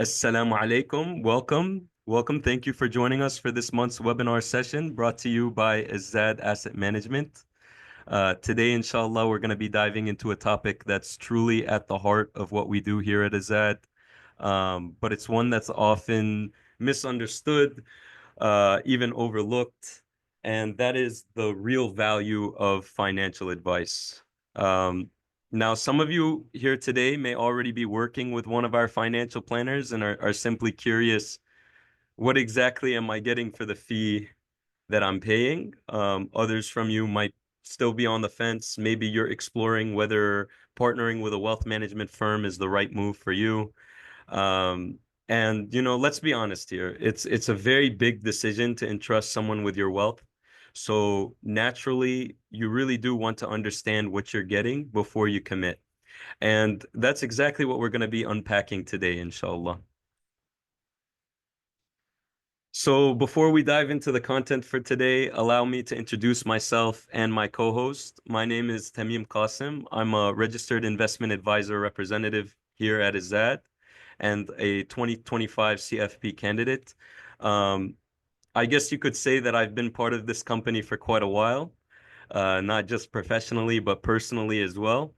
Assalamu alaikum. Welcome. Welcome. Thank you for joining us for this month's webinar session brought to you by Azad Asset Management. Today, inshallah, we're going to be diving into a topic that's truly at the heart of what we do here at Azad, but it's one that's often misunderstood, even overlooked, and that is the real value of financial advice. Um, Now, some of you here today may already be working with one of our financial planners and are simply curious, what exactly am I getting for the fee that I'm paying? Others from you might still be on the fence. Maybe you're exploring whether partnering with a wealth management firm is the right move for you. Um, and let's be honest here. It's a very big decision to entrust someone with your wealth. So naturally, you really do want to understand what you're getting before you commit. And that's exactly what we're going to be unpacking today, inshallah. So before we dive into the content for today, allow me to introduce myself and my co-host. My name is Tamim Qasim. I'm a registered investment advisor representative here at Azad and a 2025 CFP candidate. Um, I guess you could say that I've been part of this company for quite a while, not just professionally, but personally as well.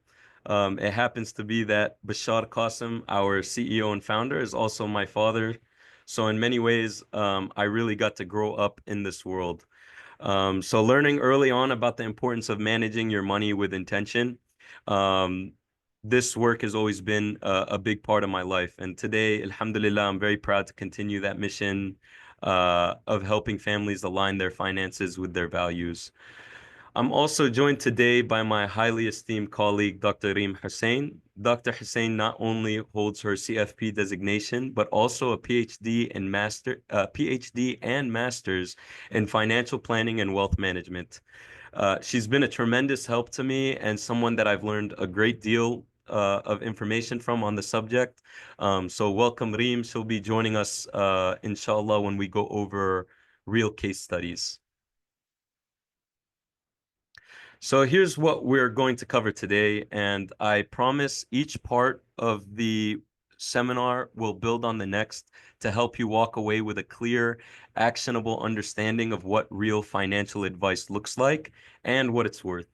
It happens to be that Bashar Qasim, our CEO and founder, is also my father. So in many ways, I really got to grow up in this world. So learning early on about the importance of managing your money with intention, um, this work has always been a big part of my life. And today, alhamdulillah, I'm very proud to continue that mission of helping families align their finances with their values. I'm also joined today by my highly esteemed colleague, Dr. Reem Hussein. Dr. Hussein not only holds her CFP designation, but also a PhD and master's in financial planning and wealth management. She's been a tremendous help to me and someone that I've learned a great deal of information from on the subject. So welcome, Reem. She'll be joining us, inshallah, when we go over real case studies. So here's what we're going to cover today, and I promise each part of the seminar will build on the next to help you walk away with a clear, actionable understanding of what real financial advice looks like and what it's worth.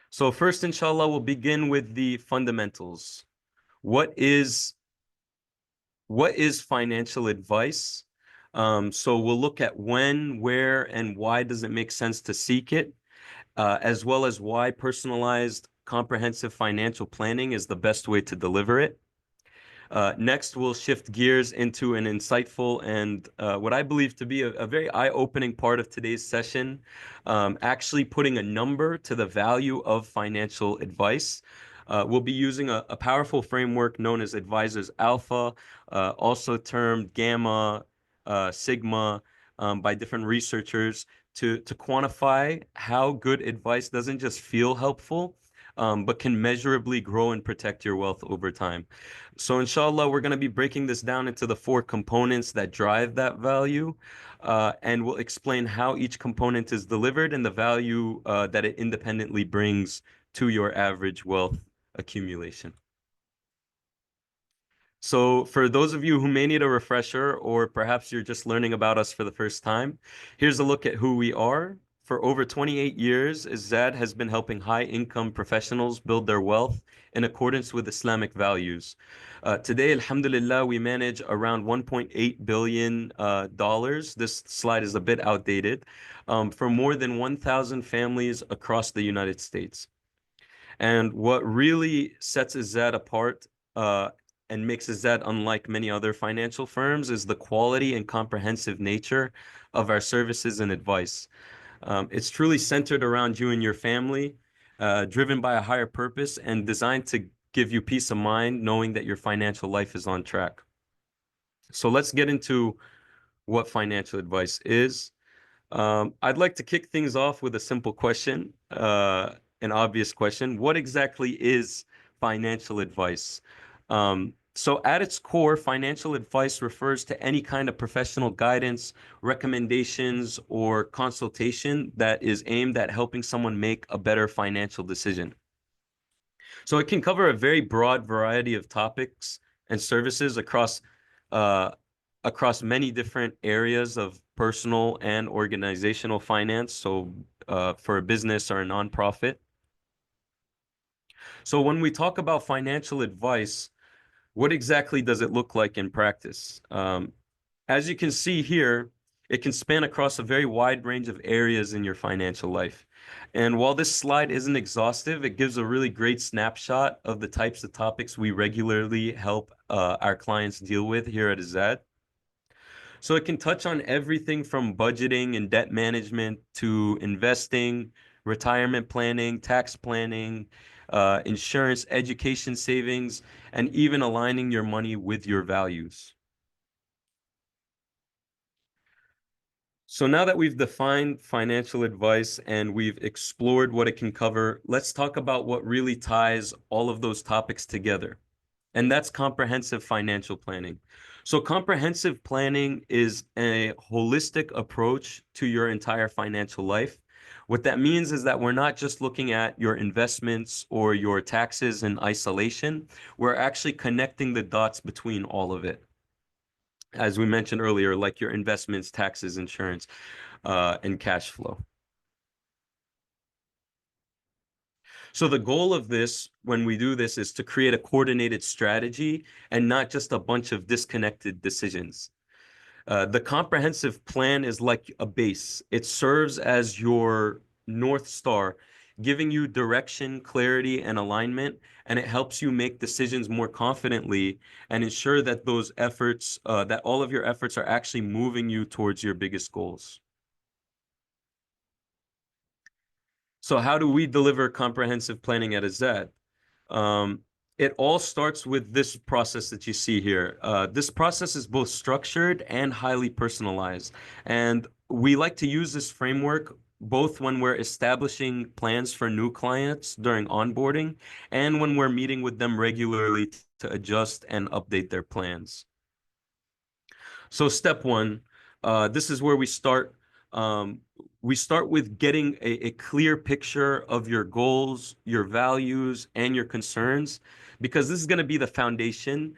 So first, inshallah, we'll begin with the fundamentals. What is financial advice? So we'll look at when, where, and why does it make sense to seek it, as well as why personalized, comprehensive financial planning is the best way to deliver it. Next, we'll shift gears into an insightful and what I believe to be a very eye-opening part of today's session, actually putting a number to the value of financial advice. We'll be using a powerful framework known as Advisors Alpha, also termed Gamma, Sigma, by different researchers to quantify how good advice doesn't just feel helpful, but can measurably grow and protect your wealth over time. So inshallah, we're going to be breaking this down into the four components that drive that value, and we'll explain how each component is delivered and the value that it independently brings to your average wealth accumulation. So for those of you who may need a refresher, or perhaps you're just learning about us for the first time, here's a look at who we are. For over 28 years, Azad has been helping high-income professionals build their wealth in accordance with Islamic values. Today, alhamdulillah, we manage around $1.8 billion. This slide is a bit outdated, for more than 1,000 families across the United States. And what really sets Azad apart and makes Azad unlike many other financial firms is the quality and comprehensive nature of our services and advice. It's truly centered around you and your family, driven by a higher purpose and designed to give you peace of mind knowing that your financial life is on track. So let's get into what financial advice is. I'd like to kick things off with a simple question, an obvious question. What exactly is financial advice? So at its core, financial advice refers to any kind of professional guidance, recommendations, or consultation that is aimed at helping someone make a better financial decision. So it can cover a very broad variety of topics and services uh, across many different areas of personal and organizational finance. So for a business or a nonprofit. So when we talk about financial advice, what exactly does it look like in practice? As you can see here, it can span across a very wide range of areas in your financial life. And while this slide isn't exhaustive, it gives a really great snapshot of the types of topics we regularly help our clients deal with here at Azad. So it can touch on everything from budgeting and debt management to investing, retirement planning, tax planning, insurance, education savings, and even aligning your money with your values. So now that we've defined financial advice and we've explored what it can cover, let's talk about what really ties all of those topics together. And that's comprehensive financial planning. So comprehensive planning is a holistic approach to your entire financial life. What that means is that we're not just looking at your investments or your taxes in isolation. We're actually connecting the dots between all of it. As we mentioned earlier, like your investments, taxes, insurance, and cash flow. So the goal of this, when we do this, is to create a coordinated strategy and not just a bunch of disconnected decisions. The comprehensive plan is like a base. It serves as your North Star, giving you direction, clarity, and alignment, and it helps you make decisions more confidently and ensure that those efforts, that all of your efforts are actually moving you towards your biggest goals. So how do we deliver comprehensive planning at Azad? It all starts with this process that you see here. This process is both structured and highly personalized. And we like to use this framework both when we're establishing plans for new clients during onboarding and when we're meeting with them regularly to adjust and update their plans. So step one, this is where we start. We start with getting a clear picture of your goals, your values, and your concerns, because this is going to be the foundation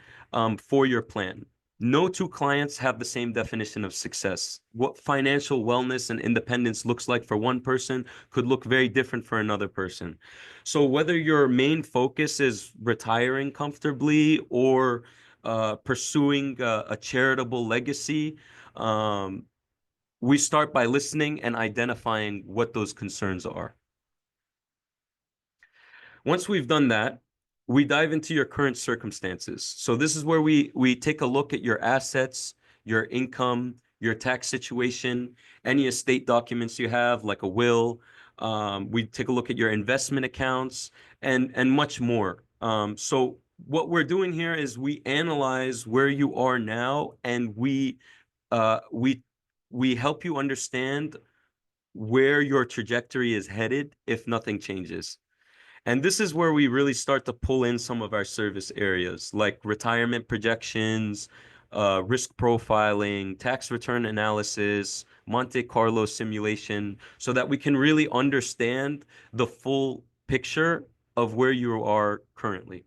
for your plan. No two clients have the same definition of success. What financial wellness and independence looks like for one person could look very different for another person. So whether your main focus is retiring comfortably or pursuing a charitable legacy, we start by listening and identifying what those concerns are. Once we've done that, we dive into your current circumstances. So this is where we take a look at your assets, your income, your tax situation, any estate documents you have, like a will. We take a look at your investment accounts and much more. So what we're doing here is we analyze where you are now, and we help you understand where your trajectory is headed if nothing changes. And this is where we really start to pull in some of our service areas like retirement projections, risk profiling, tax return analysis, Monte Carlo simulation, so that we can really understand the full picture of where you are currently.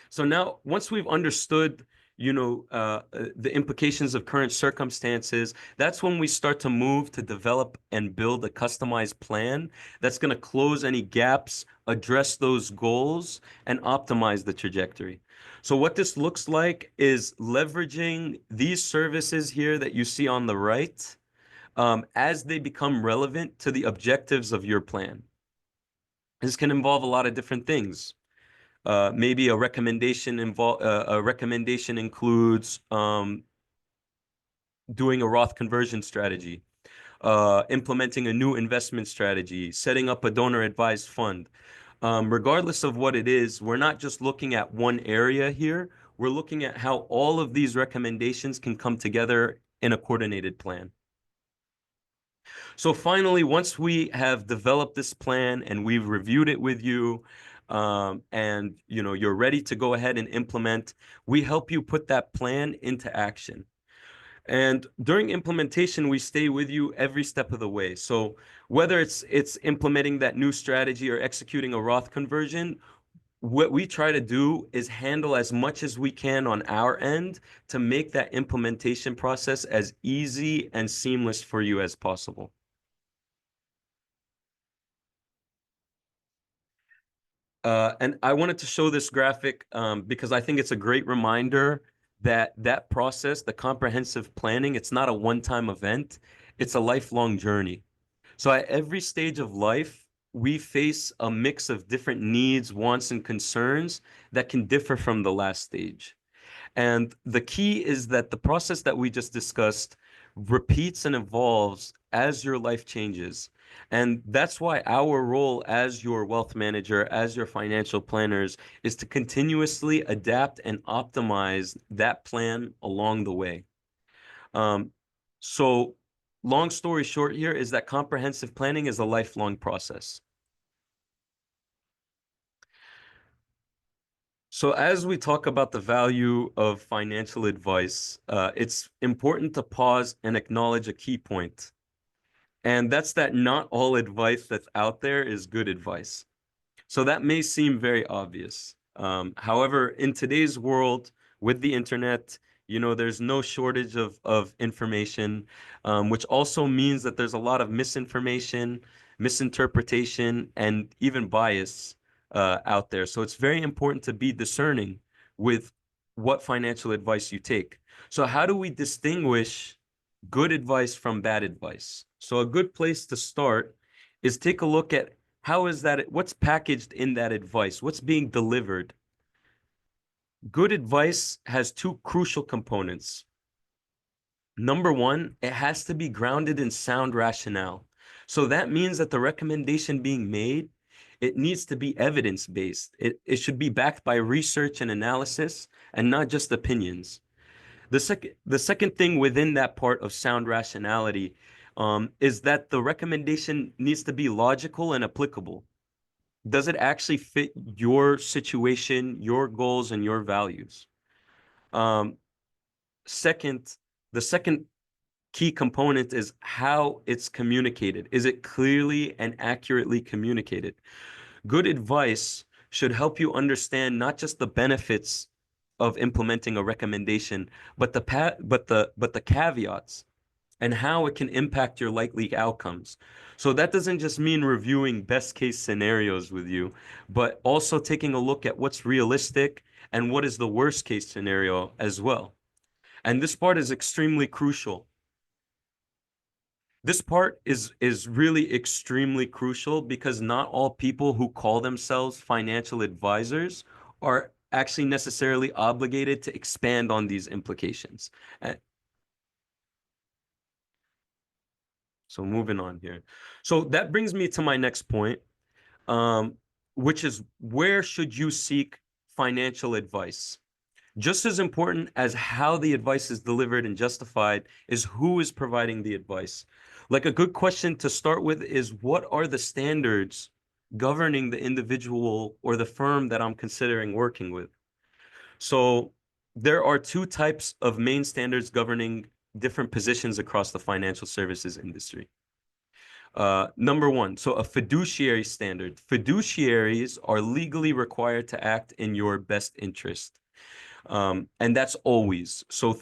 So now, once we've understood, the implications of current circumstances, that's when we start to move to develop and build a customized plan that's going to close any gaps, address those goals, and optimize the trajectory. So what this looks like is leveraging these services here that you see on the right, as they become relevant to the objectives of your plan. This can involve a lot of different things. Maybe a recommendation includes doing a Roth conversion strategy, implementing a new investment strategy, setting up a donor advised fund. Regardless of what it is, we're not just looking at one area here. We're looking at how all of these recommendations can come together in a coordinated plan. So finally, once we have developed this plan and we've reviewed it with you, and you're ready to go ahead and implement, we help you put that plan into action. And during implementation, we stay with you every step of the way. So whether it's implementing that new strategy or executing a Roth conversion, what we try to do is handle as much as we can on our end to make that implementation process as easy and seamless for you as possible. And I wanted to show this graphic because I think it's a great reminder that that process, the comprehensive planning, it's not a one-time event, it's a lifelong journey. So at every stage of life, we face a mix of different needs, wants, and concerns that can differ from the last stage. And the key is that the process that we just discussed repeats and evolves as your life changes. And that's why our role as your wealth manager, as your financial planners, is to continuously adapt and optimize that plan along the way. Um, so, long story short here is that comprehensive planning is a lifelong process. So as we talk about the value of financial advice, it's important to pause and acknowledge a key point. And that's that not all advice that's out there is good advice. So that may seem very obvious. However, in today's world with the internet, there's no shortage of information, which also means that there's a lot of misinformation, misinterpretation, and even bias out there. So it's very important to be discerning with what financial advice you take. So how do we distinguish good advice from bad advice? So a good place to start is take a look at how is that, what's packaged in that advice? What's being delivered? Good advice has two crucial components. Number one, it has to be grounded in sound rationale. So that means that the recommendation being made, it needs to be evidence-based. It should be backed by research and analysis and not just opinions. The second thing within that part of sound rationality is that the recommendation needs to be logical and applicable. Does it actually fit your situation, your goals, and your values? Um, second, the second key component is how it's communicated. Is it clearly and accurately communicated? Good advice should help you understand not just the benefits of implementing a recommendation, but the caveats and how it can impact your likely outcomes. So that doesn't just mean reviewing best case scenarios with you, but also taking a look at what's realistic and what is the worst case scenario as well. And this part is extremely crucial. This part is really extremely crucial because not all people who call themselves financial advisors are actually necessarily obligated to expand on these implications. So moving on here. So that brings me to my next point, um, which is where should you seek financial advice? Just as important as how the advice is delivered and justified is who is providing the advice. Like a good question to start with is what are the standards governing the individual or the firm that I'm considering working with? So there are two types of main standards governing different positions across the financial services industry. Number one, so a fiduciary standard. Fiduciaries are legally required to act in your best interest. And that's always. So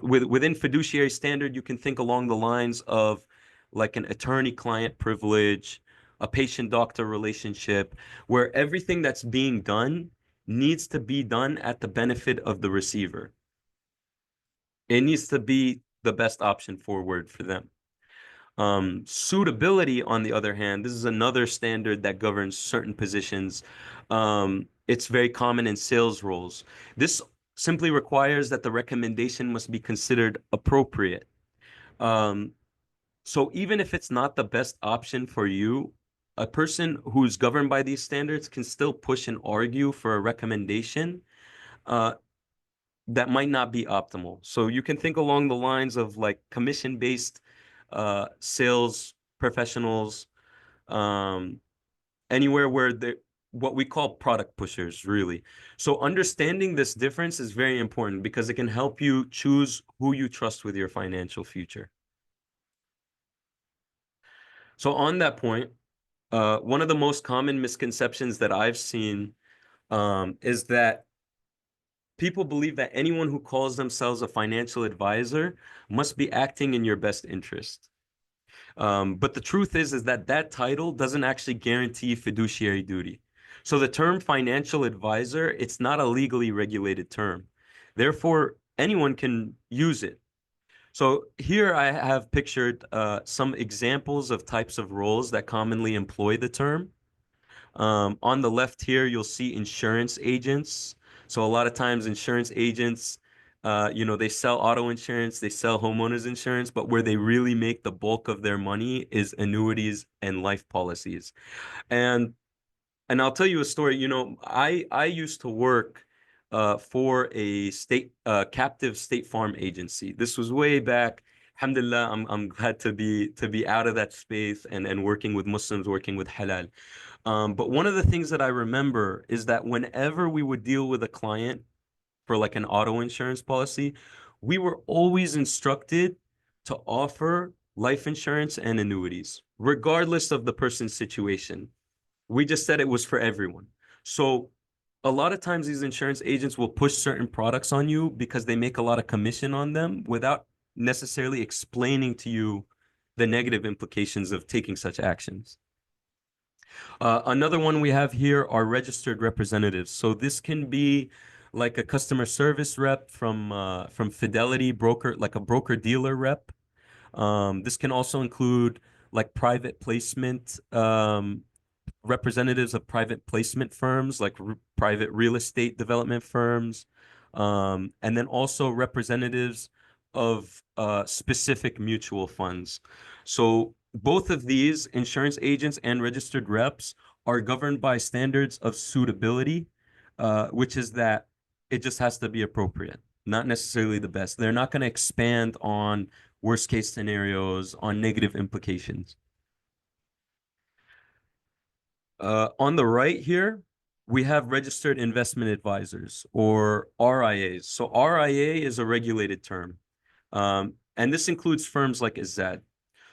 within fiduciary standard, you can think along the lines of like an attorney-client privilege, a patient-doctor relationship, where everything that's being done needs to be done at the benefit of the receiver. It needs to be the best option forward for them. Suitability, on the other hand, this is another standard that governs certain positions. It's very common in sales roles. This simply requires that the recommendation must be considered appropriate. Um, so even if it's not the best option for you, a person who's governed by these standards can still push and argue for a recommendation uh, that might not be optimal. So you can think along the lines of like commission-based sales professionals, um, anywhere where they what we call product pushers, really. So understanding this difference is very important because it can help you choose who you trust with your financial future. So on that point, one of the most common misconceptions that I've seen is that people believe that anyone who calls themselves a financial advisor must be acting in your best interest. But the truth is that that title doesn't actually guarantee fiduciary duty. So the term financial advisor, it's not a legally regulated term. Therefore, anyone can use it. So here I have pictured some examples of types of roles that commonly employ the term. On the left here, you'll see insurance agents. So a lot of times insurance agents, they sell auto insurance, they sell homeowners insurance, but where they really make the bulk of their money is annuities and life policies. And and I'll tell you a story. I used to work for a state captive state farm agency. This was way back. Alhamdulillah, I'm glad to be out of that space and working with Muslims, working with halal. But one of the things that I remember is that whenever we would deal with a client for like an auto insurance policy, we were always instructed to offer life insurance and annuities, regardless of the person's situation. We just said it was for everyone. So a lot of times these insurance agents will push certain products on you because they make a lot of commission on them without necessarily explaining to you the negative implications of taking such actions. Another one we have here are registered representatives. So this can be like a customer service rep from Fidelity broker, like a broker dealer rep. This can also include like private placement representatives of private placement firms, like private real estate development firms, and then also representatives of specific mutual funds. So both of these insurance agents and registered reps are governed by standards of suitability, which is that it just has to be appropriate, not necessarily the best. They're not going to expand on worst case scenarios, on negative implications. On the right here, we have registered investment advisors or RIAs. So RIA is a regulated term. And this includes firms like Azad.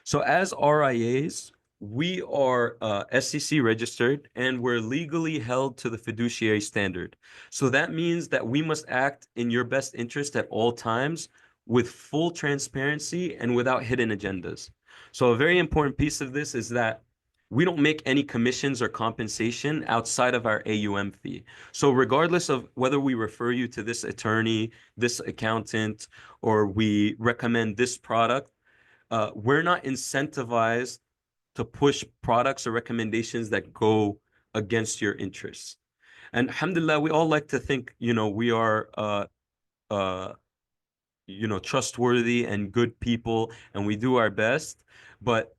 So as RIAs, we are SEC registered and we're legally held to the fiduciary standard. So that means that we must act in your best interest at all times with full transparency and without hidden agendas. So a very important piece of this is that we don't make any commissions or compensation outside of our AUM fee. So regardless of whether we refer you to this attorney, this accountant, or we recommend this product, we're not incentivized to push products or recommendations that go against your interests. And alhamdulillah, we all like to think, we are, trustworthy and good people, and we do our best. But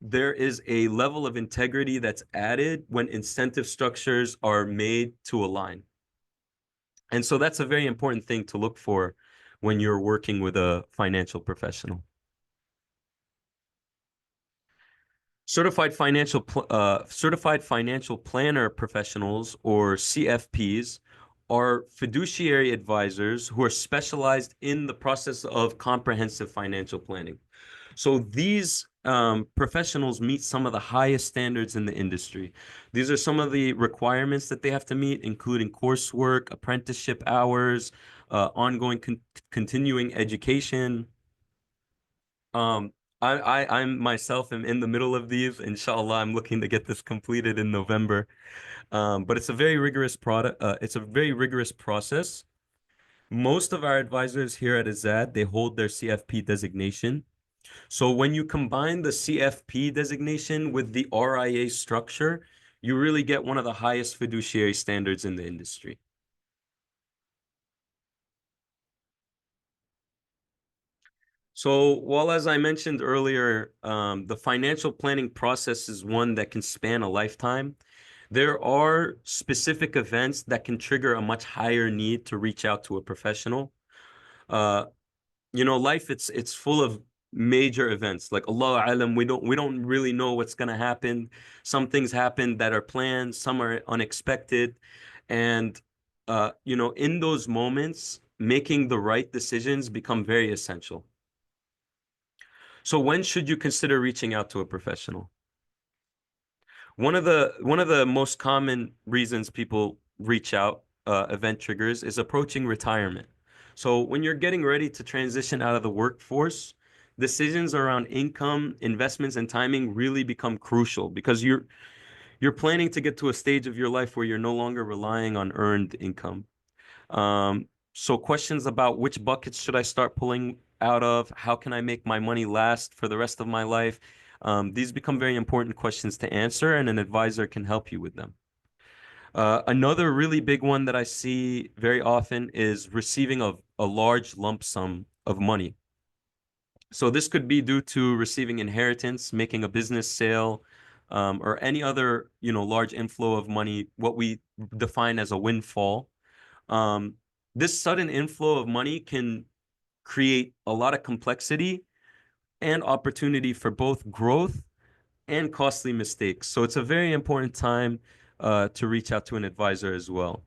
there is a level of integrity that's added when incentive structures are made to align. And so that's a very important thing to look for when you're working with a financial professional. Certified financial planner professionals, or CFPs, are fiduciary advisors who are specialized in the process of comprehensive financial planning. So these professionals meet some of the highest standards in the industry. These are some of the requirements that they have to meet, including coursework, apprenticeship hours, ongoing continuing education. I'm myself am in the middle of these. Inshallah, I'm looking to get this completed in November. But it's a very rigorous product. It's a very rigorous process. Most of our advisors here at Azad, they hold their CFP designation. So when you combine the CFP designation with the RIA structure, you really get one of the highest fiduciary standards in the industry. So, while as I mentioned earlier, the financial planning process is one that can span a lifetime, there are specific events that can trigger a much higher need to reach out to a professional. Uh, Life it's full of major events. Like Allah alam, we don't really know what's gonna happen. Some things happen that are planned, some are unexpected, and in those moments, making the right decisions become very essential. So when should you consider reaching out to a professional? One of the most common reasons people reach out, event triggers, is approaching retirement. So when you're getting ready to transition out of the workforce, decisions around income, investments, and timing really become crucial because you're planning to get to a stage of your life where you're no longer relying on earned income. So questions about which buckets should I start pulling out of? How can I make my money last for the rest of my life? These become very important questions to answer, and an advisor can help you with them. Another really big one that I see very often is receiving a large lump sum of money. So this could be due to receiving inheritance, making a business sale, or any other, large inflow of money, what we define as a windfall. Um, this sudden inflow of money can create a lot of complexity and opportunity for both growth and costly mistakes. So it's a very important time to reach out to an advisor as well.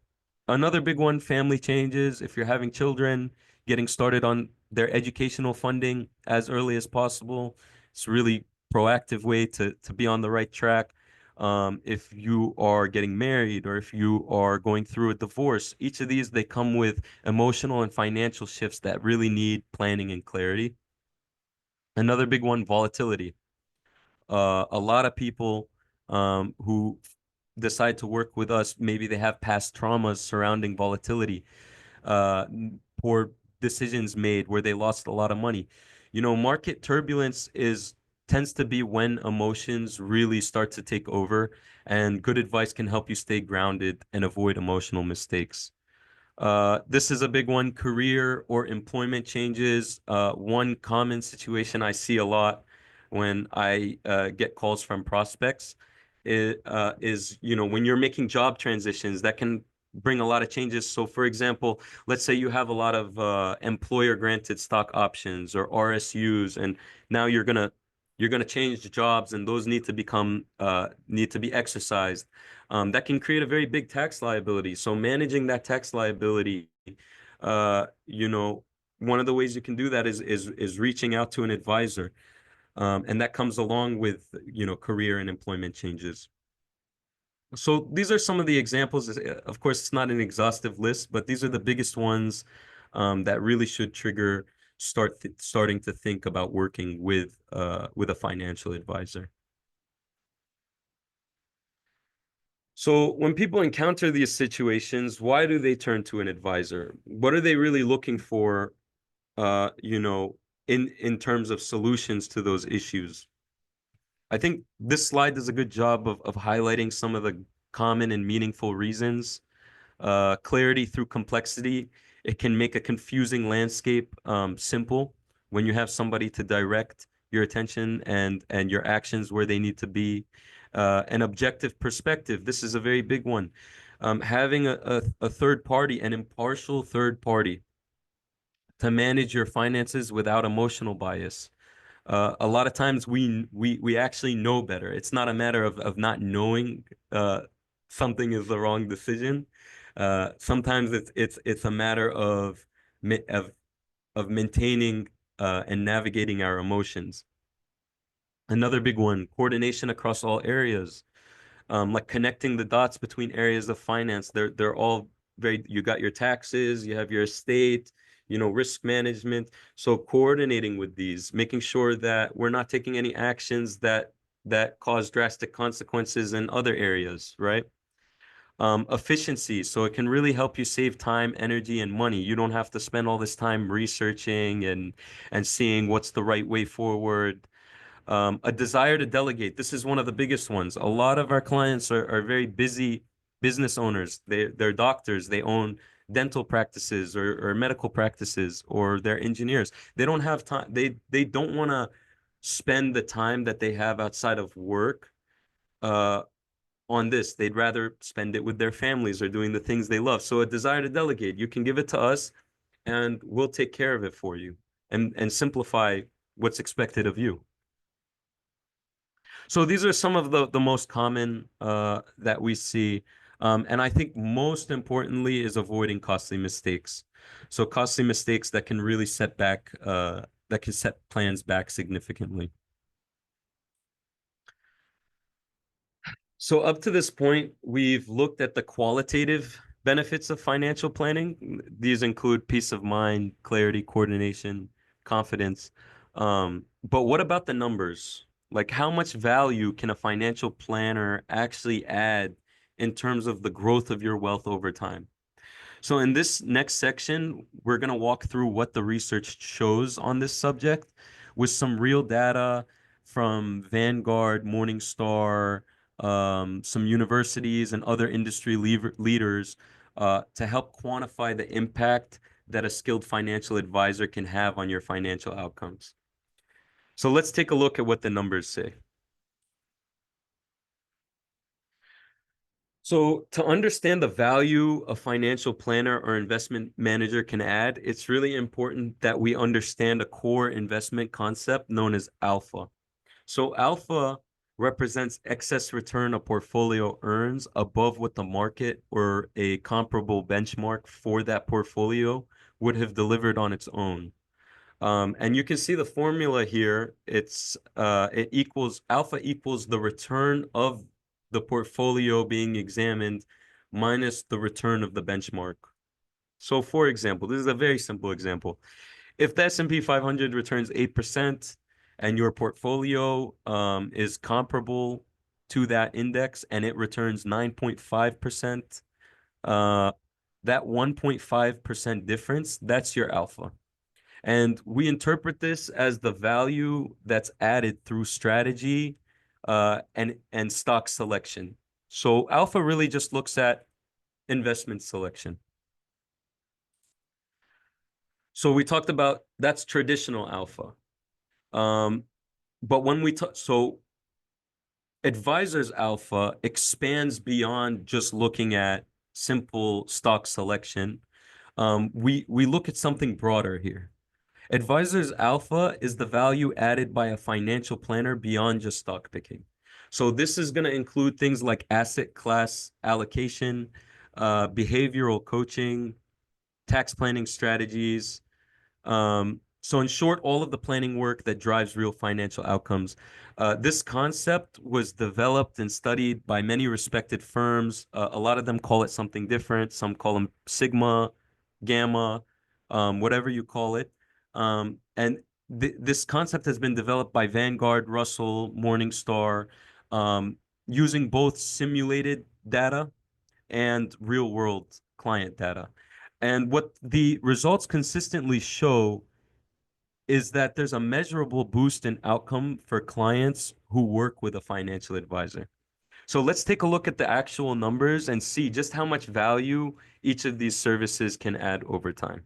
Another big one, family changes. If you're having children, getting started on their educational funding as early as possible. It's a really proactive way to be on the right track. If you are getting married or if you are going through a divorce, each of these, they come with emotional and financial shifts that really need planning and clarity. Another big one, volatility. A lot of people who decide to work with us, maybe they have past traumas surrounding volatility, uh, poor decisions made where they lost a lot of money. Market turbulence tends to be when emotions really start to take over, and good advice can help you stay grounded and avoid emotional mistakes. This is a big one, career or employment changes. One common situation I see a lot when I get calls from prospects is, when you're making job transitions, that can bring a lot of changes. So, for example, let's say you have a lot of employer granted stock options or RSUs, and now you're gonna change jobs, and those need to be exercised. That can create a very big tax liability. So managing that tax liability, uh, you know, one of the ways you can do that is reaching out to an advisor, and that comes along with career and employment changes. So these are some of the examples. Of course, it's not an exhaustive list, but these are the biggest ones that really should trigger starting to think about working with a financial advisor. So when people encounter these situations, why do they turn to an advisor? What are they really looking for, in terms of solutions to those issues? I think this slide does a good job of highlighting some of the common and meaningful reasons. Clarity through complexity. It can make a confusing landscape simple when you have somebody to direct your attention and your actions where they need to be. An objective perspective. This is a very big one. Having a third party, an impartial third party to manage your finances without emotional bias. A lot of times we actually know better. It's not a matter of not knowing something is the wrong decision. Sometimes it's a matter of ma- of of maintaining and navigating our emotions. Another big one, coordination across all areas, like connecting the dots between areas of finance. They're all very, you got your taxes, you have your estate, risk management. So coordinating with these, making sure that we're not taking any actions that cause drastic consequences in other areas, right? Efficiency. So it can really help you save time, energy, and money. You don't have to spend all this time researching and seeing what's the right way forward. A desire to delegate. This is one of the biggest ones. A lot of our clients are very busy business owners. They're doctors. They own dental practices or medical practices, or they're engineers. They don't have time. They don't want to spend the time that they have outside of work uh, on this. They'd rather spend it with their families or doing the things they love. So a desire to delegate. You can give it to us, and we'll take care of it for you and simplify what's expected of you. So these are some of the most common that we see. And I think most importantly is avoiding costly mistakes. So costly mistakes that can really that can set plans back significantly. So up to this point, we've looked at the qualitative benefits of financial planning. These include peace of mind, clarity, coordination, confidence. But what about the numbers? Like how much value can a financial planner actually add in terms of the growth of your wealth over time? So in this next section, we're going to walk through what the research shows on this subject with some real data from Vanguard, Morningstar, some universities and other industry leaders to help quantify the impact that a skilled financial advisor can have on your financial outcomes. So let's take a look at what the numbers say. So to understand the value a financial planner or investment manager can add, it's really important that we understand a core investment concept known as alpha. So alpha represents excess return a portfolio earns above what the market or a comparable benchmark for that portfolio would have delivered on its own. And you can see the formula here. It equals alpha equals the return of the portfolio being examined minus the return of the benchmark. So for example, this is a very simple example. If the S&P 500 returns 8% and your portfolio is comparable to that index and it returns 9.5%, that 1.5% difference, that's your alpha. And we interpret this as the value that's added through strategy and stock selection. So alpha really just looks at investment selection. So we talked about that's traditional alpha. But when we talk, so advisors alpha expands beyond just looking at simple stock selection. We look at something broader here. Advisors Alpha is the value added by a financial planner beyond just stock picking. So this is going to include things like asset class allocation, behavioral coaching, tax planning strategies. So in short, all of the planning work that drives real financial outcomes. This concept was developed and studied by many respected firms. A lot of them call it something different. Some call them Sigma, Gamma, whatever you call it. And this concept has been developed by Vanguard, Russell, Morningstar, using both simulated data and real world client data. And what the results consistently show is that there's a measurable boost in outcome for clients who work with a financial advisor. So let's take a look at the actual numbers and see just how much value each of these services can add over time.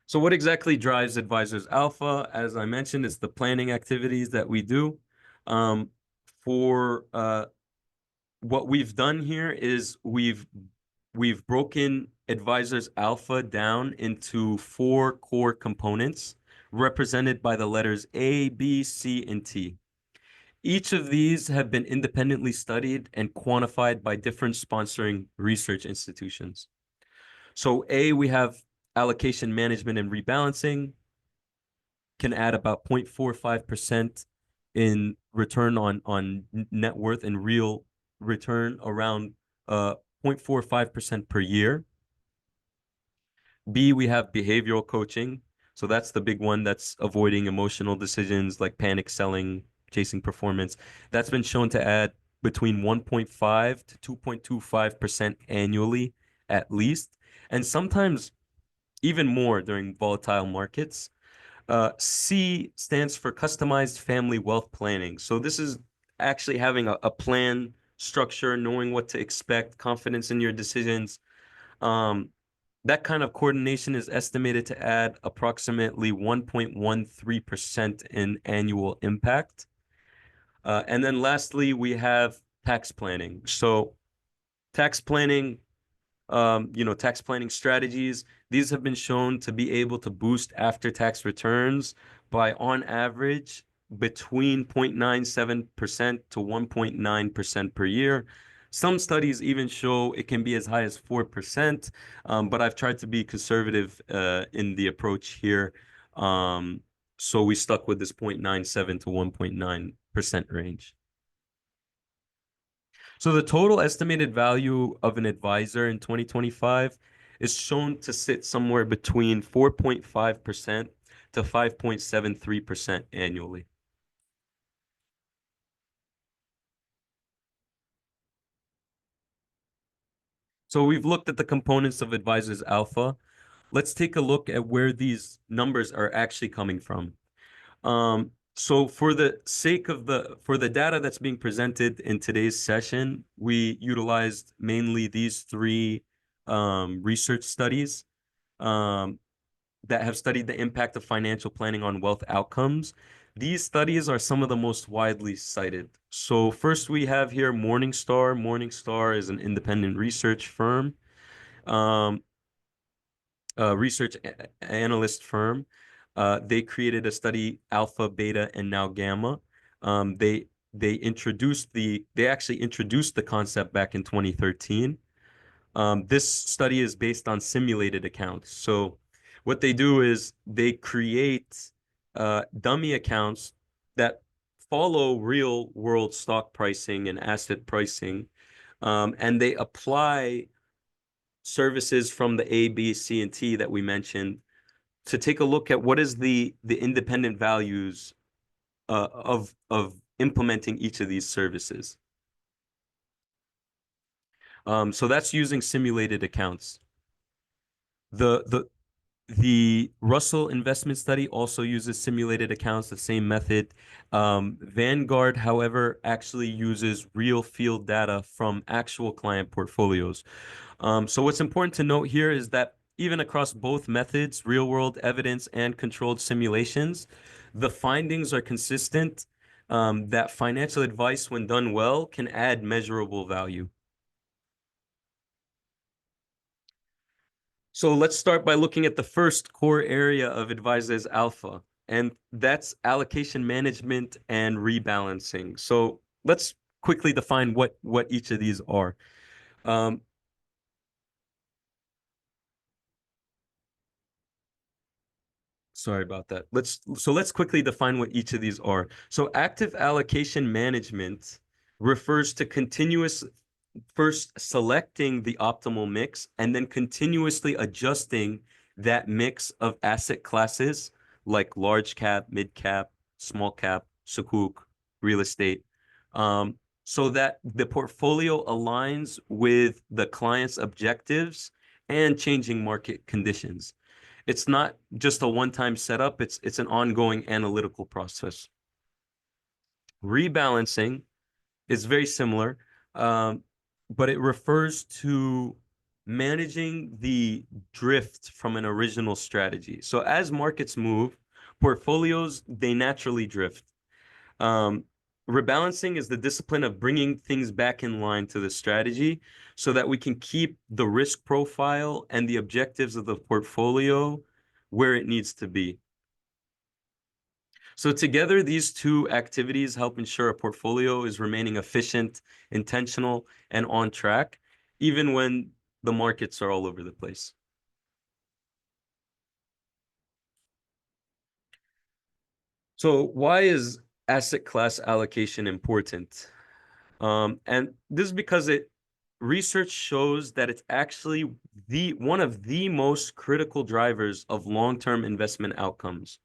So what exactly drives Advisors Alpha? As I mentioned, it's the planning activities that we do. For what we've done here is we've broken Advisors Alpha down into 4 core components represented by the letters A, B, C, and T. Each of these have been independently studied and quantified by different sponsoring research institutions. So A, we have allocation management and rebalancing, can add about 0.45% in return on net worth and real return around 0.45% per year. B, we have behavioral coaching. So that's the big one that's avoiding emotional decisions like panic selling, chasing performance. That's been shown to add between 1.5 to 2.25% annually at least, and sometimes even more during volatile markets. C stands for customized family wealth planning. So this is actually having a plan structure, knowing what to expect, confidence in your decisions. That kind of coordination is estimated to add approximately 1.13% in annual impact. And then lastly, we have tax planning. So tax planning, tax planning strategies, these have been shown to be able to boost after-tax returns by, on average, between 0.97% to 1.9% per year. Some studies even show it can be as high as 4%, but I've tried to be conservative in the approach here. So we stuck with this 0.97 to 1.9% range. So the total estimated value of an advisor in 2025 is shown to sit somewhere between 4.5% to 5.73% annually. So we've looked at the components of Advisors Alpha. Let's take a look at where these numbers are actually coming from. So for the sake of for the data that's being presented in today's session, we utilized mainly these three research studies um, that have studied the impact of financial planning on wealth outcomes. These studies are some of the most widely cited. So first we have here Morningstar. Morningstar is an independent research firm, um, a research analyst firm. They created a study, Alpha, Beta, and now Gamma. They actually introduced the concept back in 2013. This study is based on simulated accounts. So what they do is they create dummy accounts that follow real world stock pricing and asset pricing, and they apply services from the A, B, C, and T that we mentioned to take a look at what is the independent values of implementing each of these services. So that's using simulated accounts. The Russell investment study also uses simulated accounts, the same method. Vanguard, however, actually uses real field data from actual client portfolios. So what's important to note here is that even across both methods, real world evidence and controlled simulations, the findings are consistent, that financial advice, when done well, can add measurable value. So let's start by looking at the first core area of Advisors Alpha, and that's allocation management and rebalancing. So let's quickly define what each of these are. Um, Sorry about that. Let's quickly define what each of these are. So active allocation management refers to continuous first selecting the optimal mix and then continuously adjusting that mix of asset classes like large cap, mid cap, small cap, sukuk, real estate, so that the portfolio aligns with the client's objectives and changing market conditions. It's not just a one-time setup, it's an ongoing analytical process. Rebalancing is very similar, um, but it refers to managing the drift from an original strategy. So as markets move, portfolios, they naturally drift. Um, Rebalancing is the discipline of bringing things back in line to the strategy so that we can keep the risk profile and the objectives of the portfolio where it needs to be. So together, these two activities help ensure a portfolio is remaining efficient, intentional, and on track, even when the markets are all over the place. So why is asset class allocation important? And this is because research shows that it's actually one of the most critical drivers of long-term investment outcomes,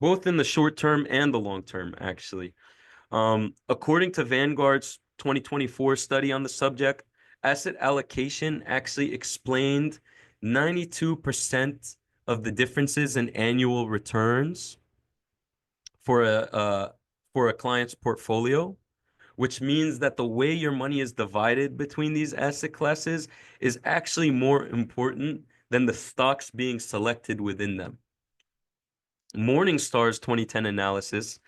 both in the short term and the long term, actually. According to Vanguard's 2024 study on the subject, asset allocation actually explained 92% of the differences in annual returns for a client's portfolio, which means that the way your money is divided between these asset classes is actually more important than the stocks being selected within them. Morningstar's 2010 analysis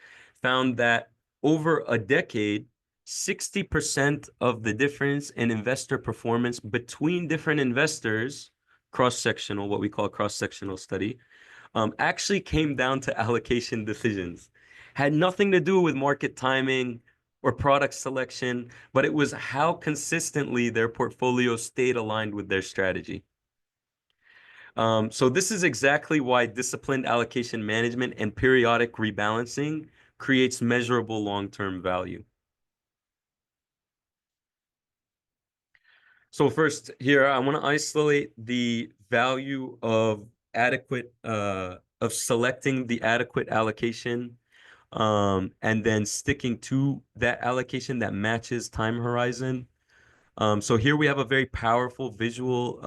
found that over a decade, 60% of the difference in investor performance between different investors, cross-sectional, what we call cross-sectional study, actually came down to allocation decisions. Had nothing to do with market timing or product selection, but it was how consistently their portfolio stayed aligned with their strategy. So this is exactly why disciplined allocation management and periodic rebalancing creates measurable long-term value. So first here, I want to isolate the value of adequate of selecting the adequate allocation and then sticking to that allocation that matches time horizon. So here we have a very powerful visual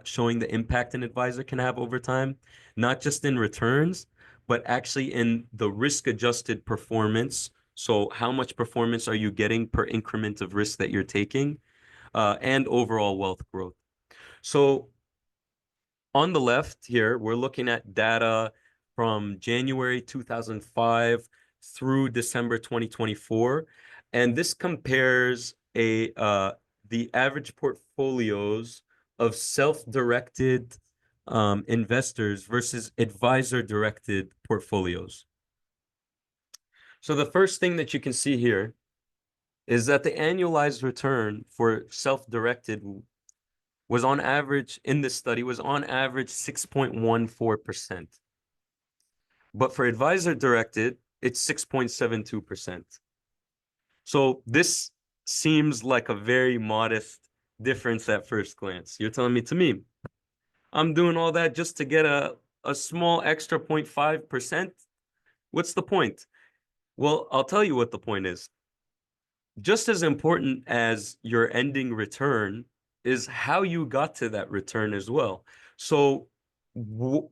showing the impact an advisor can have over time, not just in returns, but actually in the risk-adjusted performance. So how much performance are you getting per increment of risk that you're taking, and overall wealth growth. So on the left here, we're looking at data from January 2005 through December 2024. And this compares the average portfolios of self-directed investors versus advisor-directed portfolios. So the first thing that you can see here is that the annualized return for self-directed was on average, in this study, was on average 6.14%. But for advisor directed, it's 6.72%. So this seems like a very modest difference at first glance. You're telling me, to me, I'm doing all that just to get a small extra 0.5%? What's the point? Well, I'll tell you what the point is. Just as important as your ending return is how you got to that return as well. So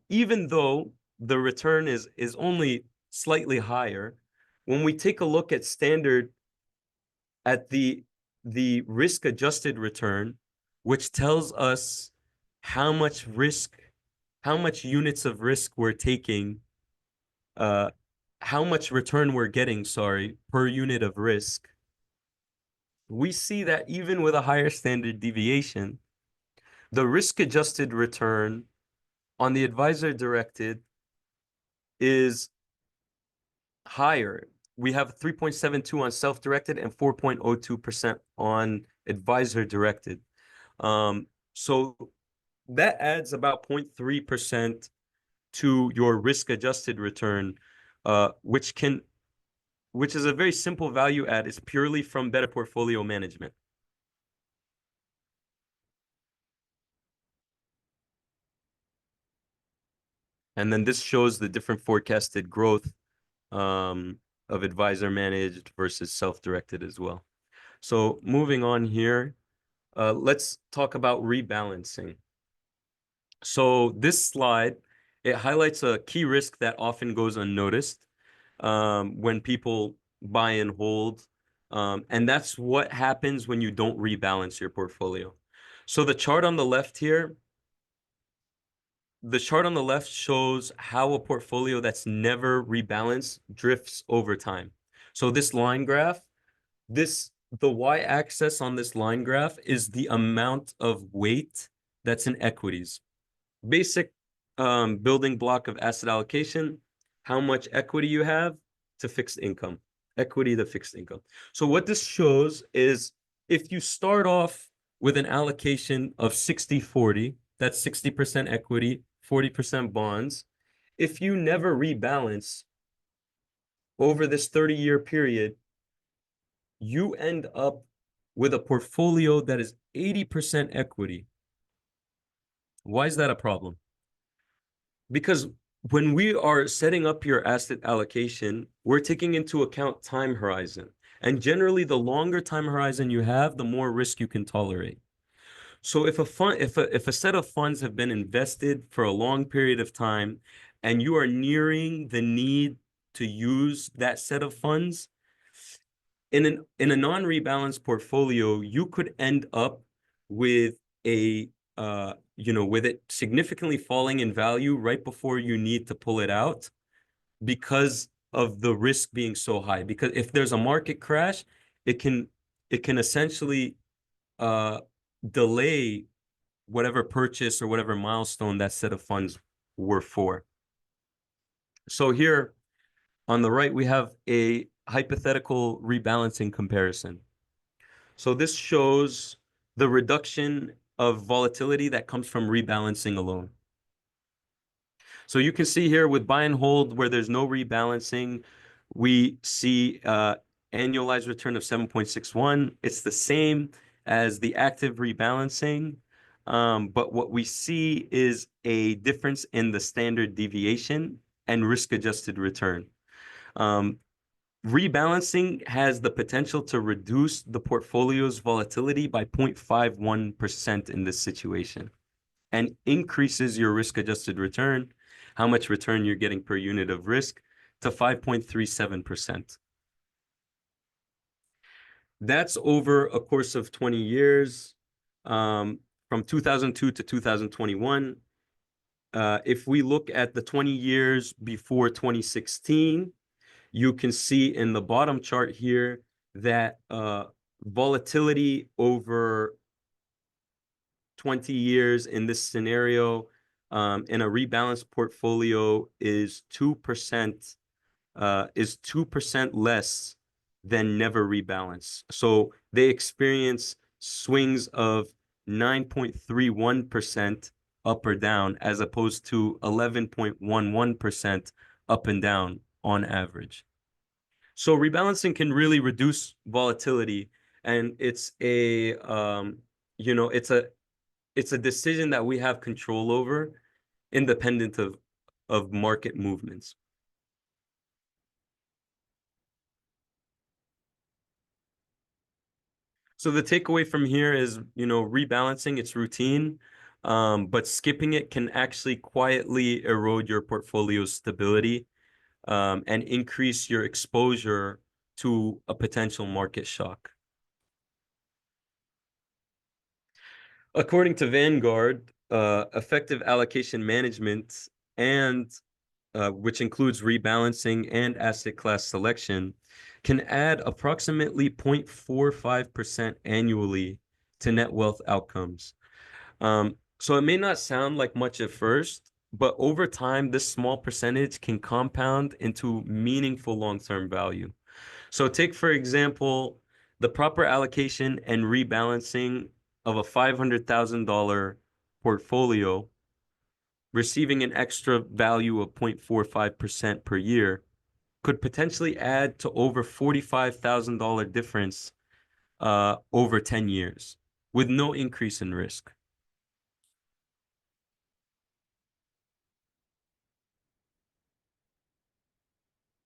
even though the return is only slightly higher, when we take a look at standard at the risk adjusted return, which tells us how much risk, how much units of risk we're taking, how much return we're getting, sorry, per unit of risk, we see that even with a higher standard deviation, the risk-adjusted return on the advisor-directed is higher. We have 3.72 on self-directed and 4.02% on advisor-directed. So that adds about 0.3% to your risk-adjusted return, which is a very simple value add. It's purely from better portfolio management. And then this shows the different forecasted growth of advisor managed versus self-directed as well. So moving on here, let's talk about rebalancing. So this slide, it highlights a key risk that often goes unnoticed when people buy and hold. And that's what happens when you don't rebalance your portfolio. So the chart on the left here, the chart on the left shows how a portfolio that's never rebalanced drifts over time. So this line graph, the y-axis on this line graph is the amount of weight that's in equities. Basic building block of asset allocation, how much equity you have to fixed income, equity to fixed income. So what this shows is if you start off with an allocation of 60-40, that's 60% equity, 40% bonds. If you never rebalance over this 30-year period, you end up with a portfolio that is 80% equity. Why is that a problem? Because when we are setting up your asset allocation, we're taking into account time horizon. And generally, the longer time horizon you have, the more risk you can tolerate. So if a set of funds have been invested for a long period of time and you are nearing the need to use that set of funds, in a non-rebalanced portfolio, you could end up with with it significantly falling in value right before you need to pull it out because of the risk being so high. Because if there's a market crash, it can essentially delay whatever purchase or whatever milestone that set of funds were for. So here on the right, we have a hypothetical rebalancing comparison. So this shows the reduction of volatility that comes from rebalancing alone. So you can see here with buy and hold where there's no rebalancing, we see annualized return of 7.61. It's the same as the active rebalancing. But what we see is a difference in the standard deviation and risk-adjusted return. Rebalancing has the potential to reduce the portfolio's volatility by 0.51% in this situation and increases your risk-adjusted return, how much return you're getting per unit of risk, to 5.37%. That's over a course of 20 years, from 2002 to 2021. If we look at the 20 years before 2016, you can see in the bottom chart here that volatility over 20 years in this scenario in a rebalanced portfolio is 2% less than never rebalance. So they experience swings of 9.31% up or down, as opposed to 11.11% up and down on average. So rebalancing can really reduce volatility, and it's a it's a decision that we have control over, independent of market movements. So the takeaway from here is, rebalancing, it's routine, but skipping it can actually quietly erode your portfolio's stability, and increase your exposure to a potential market shock. According to Vanguard, effective allocation management, and which includes rebalancing and asset class selection, can add approximately 0.45% annually to net wealth outcomes. So it may not sound like much at first, but over time, this small percentage can compound into meaningful long-term value. So take, for example, the proper allocation and rebalancing of a $500,000 portfolio, receiving an extra value of 0.45% per year could potentially add to over $45,000 difference over 10 years with no increase in risk.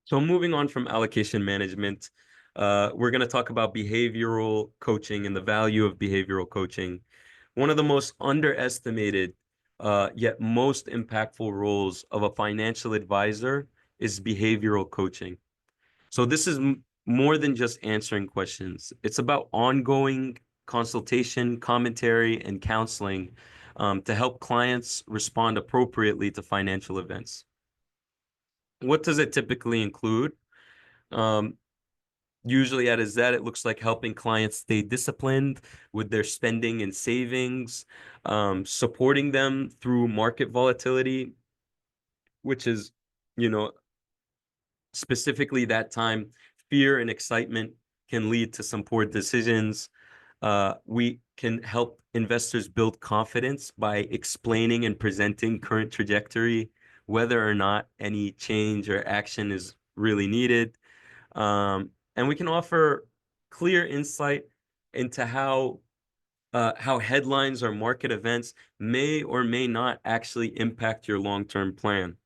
So moving on from allocation management, we're going to talk about behavioral coaching and the value of behavioral coaching. One of the most underestimated, yet most impactful roles of a financial advisor is behavioral coaching. So this is more than just answering questions. It's about ongoing consultation, commentary, and counseling to help clients respond appropriately to financial events. What does it typically include? Usually at Zed, it looks like helping clients stay disciplined with their spending and savings, supporting them through market volatility, which is, specifically that time, fear and excitement can lead to some poor decisions. We can help investors build confidence by explaining and presenting current trajectory, whether or not any change or action is really needed. And we can offer clear insight into how headlines or market events may or may not actually impact your long-term plan.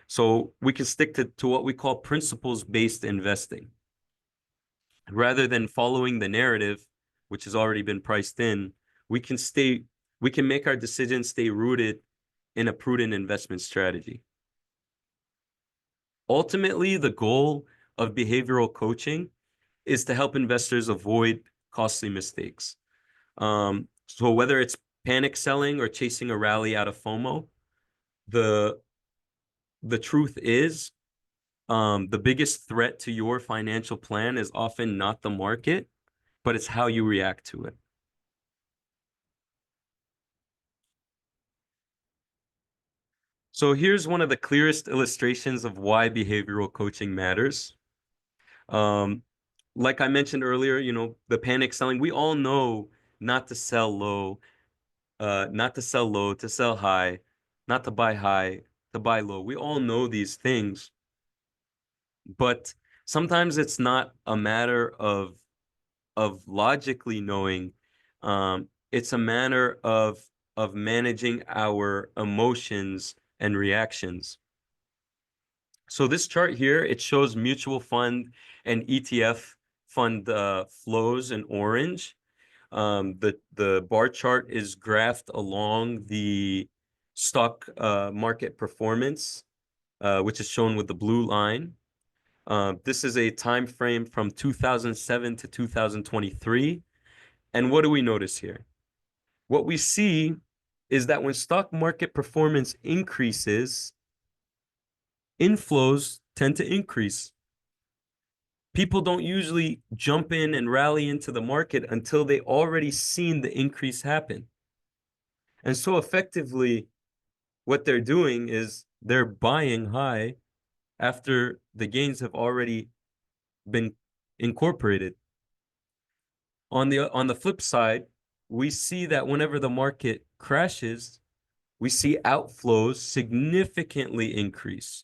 So we can stick to what we call principles-based investing. Rather than following the narrative, which has already been priced in, we can make our decisions stay rooted in a prudent investment strategy. Ultimately, the goal of behavioral coaching is to help investors avoid costly mistakes. So whether it's panic selling or chasing a rally out of FOMO, the truth is, the biggest threat to your financial plan is often not the market, but it's how you react to it. So here's one of the clearest illustrations of why behavioral coaching matters. Like I mentioned earlier, the panic selling, we all know not to sell low, to sell high, not to buy high, to buy low. We all know these things, but sometimes it's not a matter of logically knowing, It's a manner of managing our emotions and reactions. So this chart here, it shows mutual fund and ETF fund flows in orange. The bar chart is graphed along the stock market performance, which is shown with the blue line. This is a time frame from 2007 to 2023. And what do we notice here? What we see is that when stock market performance increases, inflows tend to increase. People don't usually jump in and rally into the market until they already seen the increase happen. And so effectively, what they're doing is they're buying high after the gains have already been incorporated. On the flip side, we see that whenever the market crashes, we see outflows significantly increase.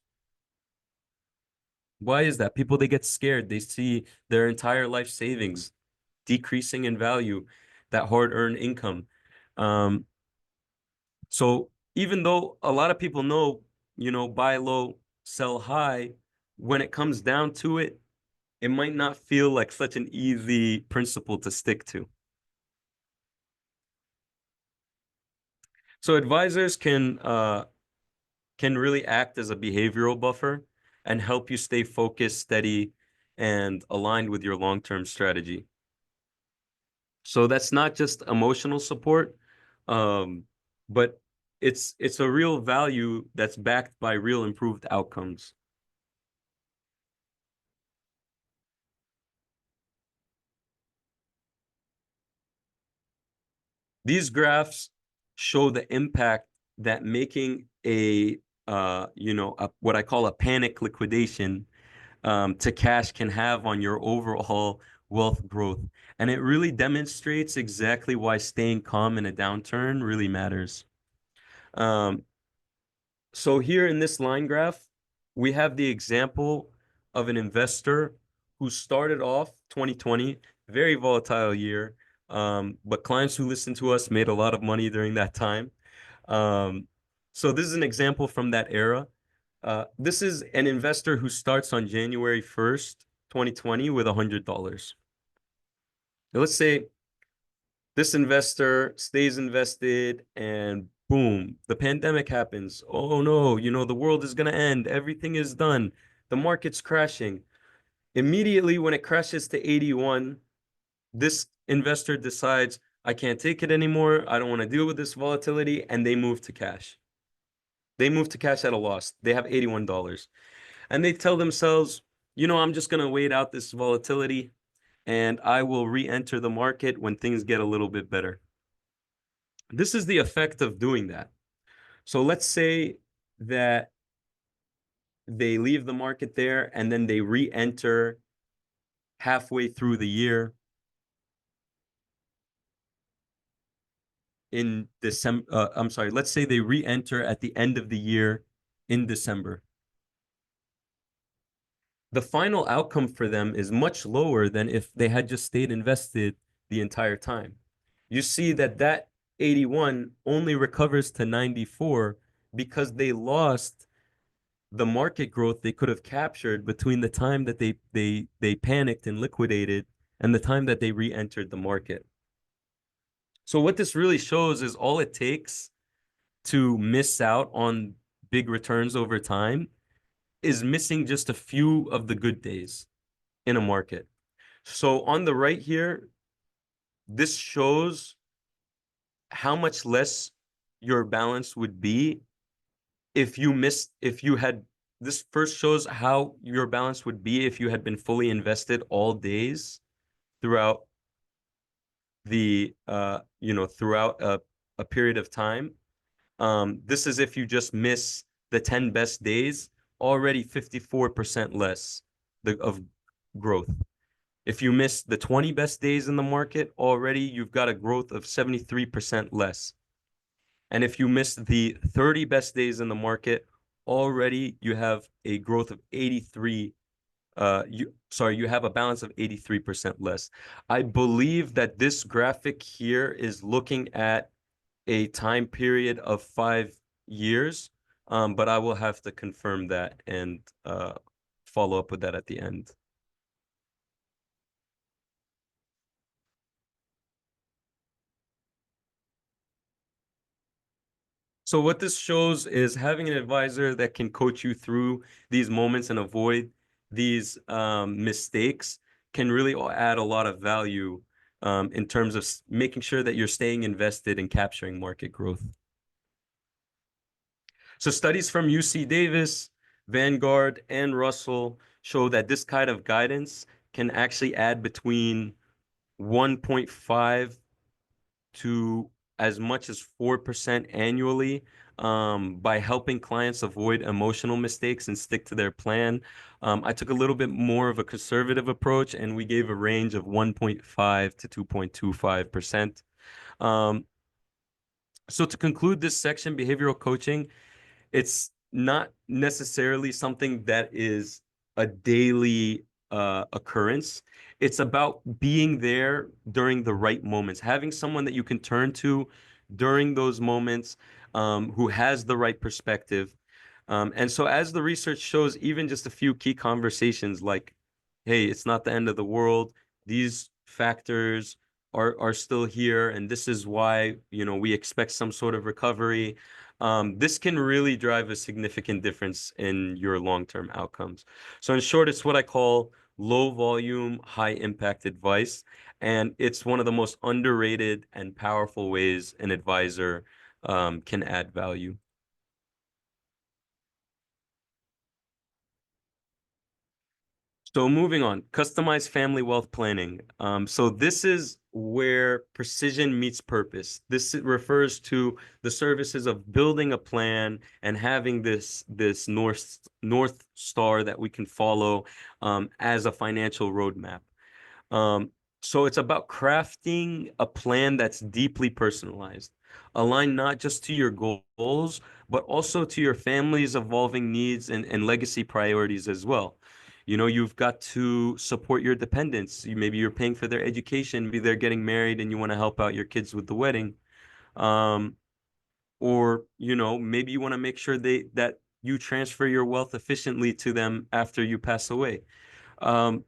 Why is that? People, they get scared. They see their entire life savings decreasing in value, that hard-earned income. So even though a lot of people know, buy low, sell high, when it comes down to it, it might not feel like such an easy principle to stick to. So advisors can really act as a behavioral buffer and help you stay focused, steady, and aligned with your long-term strategy. So that's not just emotional support, but it's a real value that's backed by real improved outcomes. These graphs show the impact that making what I call a panic liquidation to cash can have on your overall wealth growth. And it really demonstrates exactly why staying calm in a downturn really matters. Um, so here in this line graph, we have the example of an investor who started off 2020, very volatile year, but clients who listened to us made a lot of money during that time. So this is an example from that era. This is an investor who starts on January 1st, 2020 with $100. Now, let's say this investor stays invested and boom, the pandemic happens. Oh no, the world is going to end. Everything is done. The market's crashing. Immediately when it crashes to 81, this investor decides, I can't take it anymore. I don't want to deal with this volatility. And they move to cash. They move to cash at a loss. They have $81. And they tell themselves, I'm just going to wait out this volatility and I will re-enter the market when things get a little bit better. This is the effect of doing that. So let's say that they leave the market there and then they re-enter halfway through the year in December. I'm sorry, let's say they re-enter at the end of the year in December. The final outcome for them is much lower than if they had just stayed invested the entire time. You see that 81 only recovers to 94 because they lost the market growth they could have captured between the time that they panicked and liquidated and the time that they re-entered the market. So what this really shows is all it takes to miss out on big returns over time is missing just a few of the good days in a market. So on the right here, this shows how much less your balance would be if you had, this first shows how your balance would be if you had been fully invested all days throughout throughout a period of time. This is if you just miss the 10 best days, already 54% less of growth. If you miss the 20 best days in the market, already you've got a growth of 73% less. And if you miss the 30 best days in the market, already you have a growth of 83% you have a balance of 83% less. I believe that this graphic here is looking at a time period of 5 years, but I will have to confirm that and follow up with that at the end. So what this shows is having an advisor that can coach you through these moments and avoid these mistakes can really add a lot of value in terms of making sure that you're staying invested and capturing market growth. So studies from UC Davis, Vanguard, and Russell show that this kind of guidance can actually add between 1.5 to as much as 4% annually by helping clients avoid emotional mistakes and stick to their plan. I took a little bit more of a conservative approach, and we gave a range of 1.5 to 2.25%. So to conclude this section, behavioral coaching, it's not necessarily something that is a daily occurrence. It's about being there during the right moments, having someone that you can turn to during those moments, who has the right perspective. And so, as the research shows, even just a few key conversations like, hey, it's not the end of the world. These factors are still here, and this is why, we expect some sort of recovery. This can really drive a significant difference in your long-term outcomes. So in short, it's what I call low volume, high impact advice. And it's one of the most underrated and powerful ways an advisor can add value. So moving on, customized family wealth planning. So this is where precision meets purpose. This refers to the services of building a plan and having this north star that we can follow as a financial roadmap. Um, so it's about crafting a plan that's deeply personalized, aligned not just to your goals, but also to your family's evolving needs and legacy priorities as well. You've got to support your dependents. Maybe you're paying for their education, maybe they're getting married and you want to help out your kids with the wedding. Um, or, maybe you want to make sure that you transfer your wealth efficiently to them after you pass away. Um,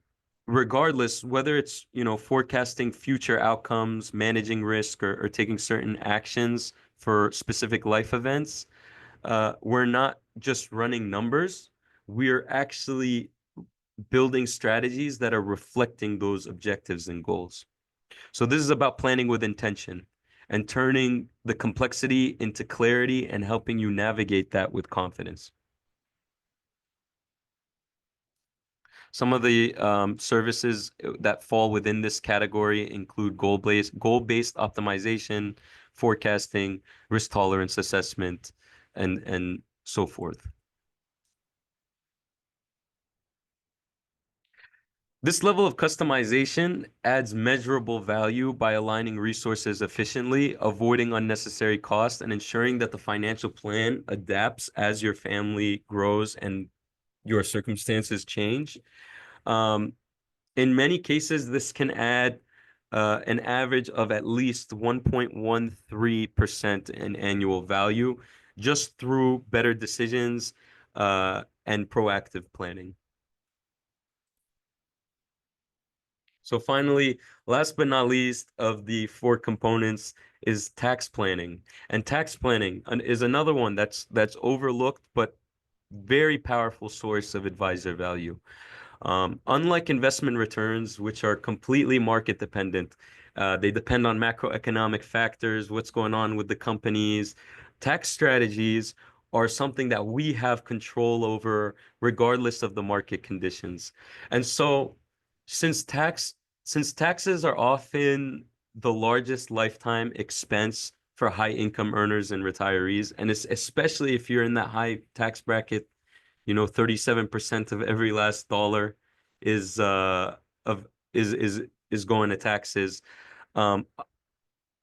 Regardless, whether it's, forecasting future outcomes, managing risk, or taking certain actions for specific life events, we're not just running numbers. We're actually building strategies that are reflecting those objectives and goals. So this is about planning with intention and turning the complexity into clarity and helping you navigate that with confidence. Some of the services that fall within this category include goal-based optimization, forecasting, risk tolerance assessment, and so forth. This level of customization adds measurable value by aligning resources efficiently, avoiding unnecessary costs, and ensuring that the financial plan adapts as your family grows and your circumstances change. Um, In many cases, this can add an average of at least 1.13% in annual value just through better decisions and proactive planning. So finally, last but not least of the four components is tax planning. And tax planning is another one that's overlooked, but very powerful source of advisor value. Unlike investment returns, which are completely market dependent, they depend on macroeconomic factors, what's going on with the companies. Tax strategies are something that we have control over regardless of the market conditions. And so since taxes are often the largest lifetime expense for high income earners and retirees, and it's especially if you're in that high tax bracket, 37% of every last dollar is of is going to taxes. Um,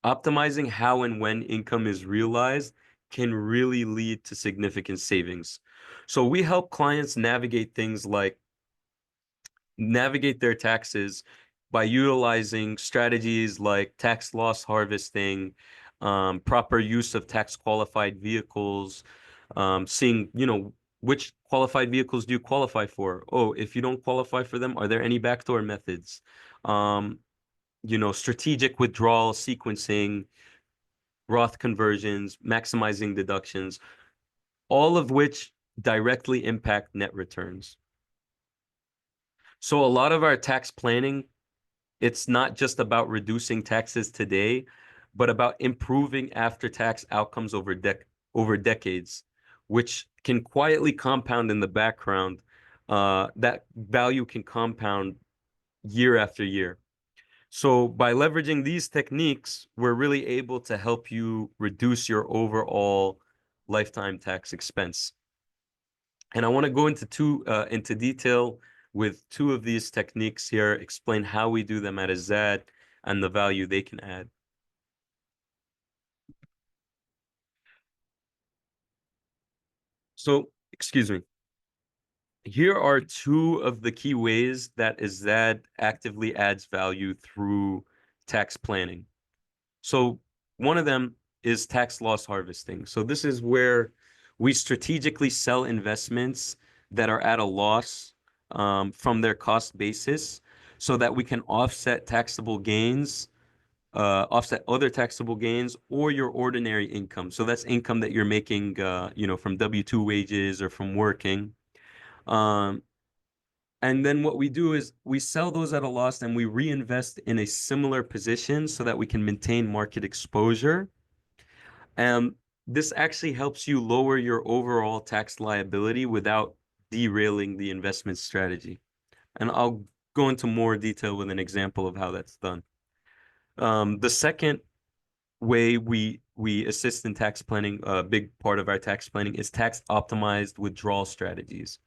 Optimizing how and when income is realized can really lead to significant savings. So we help clients navigate things like navigate their taxes by utilizing strategies like tax loss harvesting, proper use of tax qualified vehicles, seeing, which qualified vehicles do you qualify for? Oh, if you don't qualify for them, are there any backdoor methods? Um, strategic withdrawal sequencing, Roth conversions, maximizing deductions, all of which directly impact net returns. So a lot of our tax planning, it's not just about reducing taxes today, but about improving after-tax outcomes over decades, which can quietly compound in the background. That value can compound year after year. So by leveraging these techniques, we're really able to help you reduce your overall lifetime tax expense. And I want to go into detail with two of these techniques here, explain how we do them at Azad and the value they can add. So, excuse me. Here are two of the key ways that Azad actively adds value through tax planning. So one of them is tax loss harvesting. So this is where we strategically sell investments that are at a loss from their cost basis so that we can offset other taxable gains or your ordinary income. So that's income that you're making, from W-2 wages or from working. Um, and then what we do is we sell those at a loss and we reinvest in a similar position so that we can maintain market exposure. And this actually helps you lower your overall tax liability without derailing the investment strategy. And I'll go into more detail with an example of how that's done. The second way we assist in tax planning, a big part of our tax planning is tax optimized withdrawal strategies.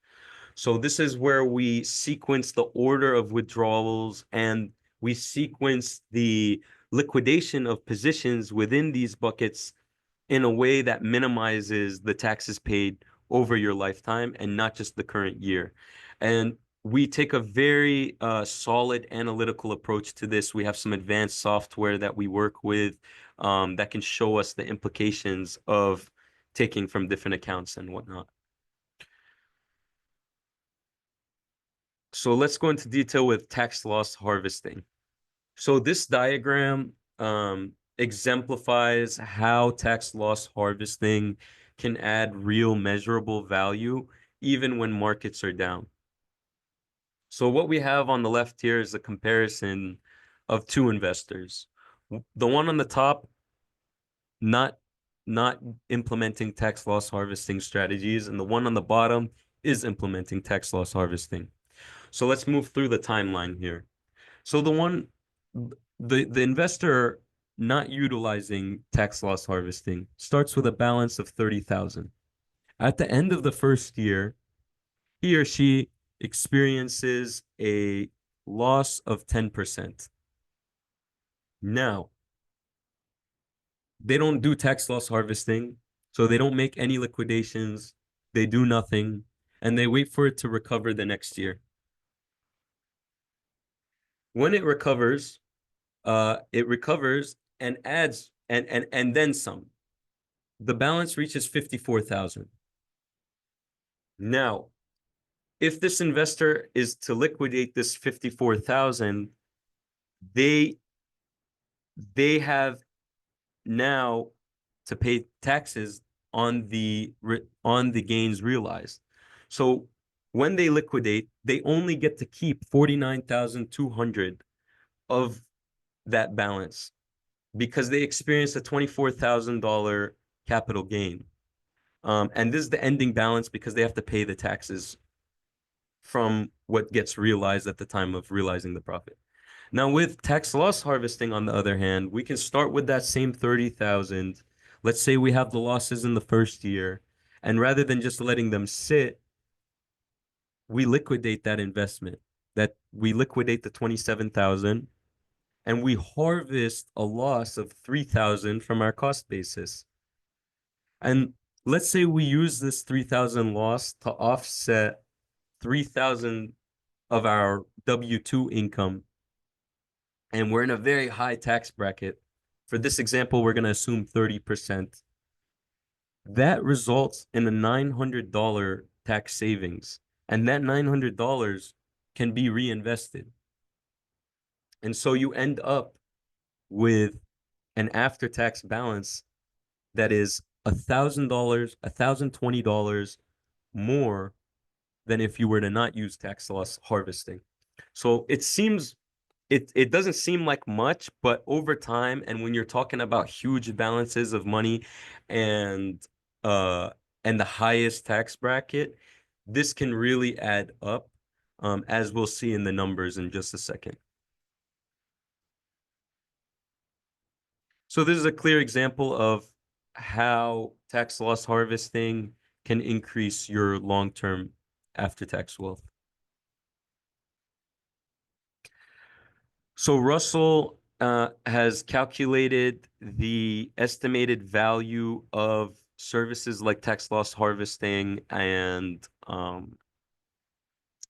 So this is where we sequence the order of withdrawals and we sequence the liquidation of positions within these buckets in a way that minimizes the taxes paid over your lifetime and not just the current year. And we take a very solid analytical approach to this. We have some advanced software that we work with that can show us the implications of taking from different accounts and whatnot. So let's go into detail with tax loss harvesting. So this diagram exemplifies how tax loss harvesting can add real measurable value even when markets are down. So what we have on the left here is a comparison of two investors. The one on the top, not not implementing tax loss harvesting strategies, and the one on the bottom is implementing tax loss harvesting. So let's move through the timeline here. So the investor not utilizing tax loss harvesting starts with a balance of 30,000. At the end of the first year, he or she experiences a loss of 10%. Now, they don't do tax loss harvesting, so they don't make any liquidations, they do nothing, and they wait for it to recover the next year. When it recovers and adds and then some. The balance reaches 54,000. Now, if this investor is to liquidate this 54,000, they have now to pay taxes on the gains realized. So when they liquidate, they only get to keep 49,200 of that balance because they experienced a $24,000 capital gain. And this is the ending balance because they have to pay the taxes from what gets realized at the time of realizing the profit. Now, with tax loss harvesting, on the other hand, we can start with that same 30,000. Let's say we have the losses in the first year, and rather than just letting them sit, we liquidate that investment. That we liquidate the 27,000 and we harvest a loss of 3,000 from our cost basis. And let's say we use this 3,000 loss to offset 3,000 of our W-2 income, and we're in a very high tax bracket. For this example, we're going to assume 30%. That results in a $900 tax savings, and that $900 can be reinvested. And so you end up with an after-tax balance that is $1,000, $1,020 more than if you were to not use tax loss harvesting. So it doesn't seem like much, but over time, and when you're talking about huge balances of money and uh and the highest tax bracket, this can really add up, as we'll see in the numbers in just a second. So this is a clear example of how tax loss harvesting can increase your long-term after-tax wealth. So Russell has calculated the estimated value of services like tax loss harvesting and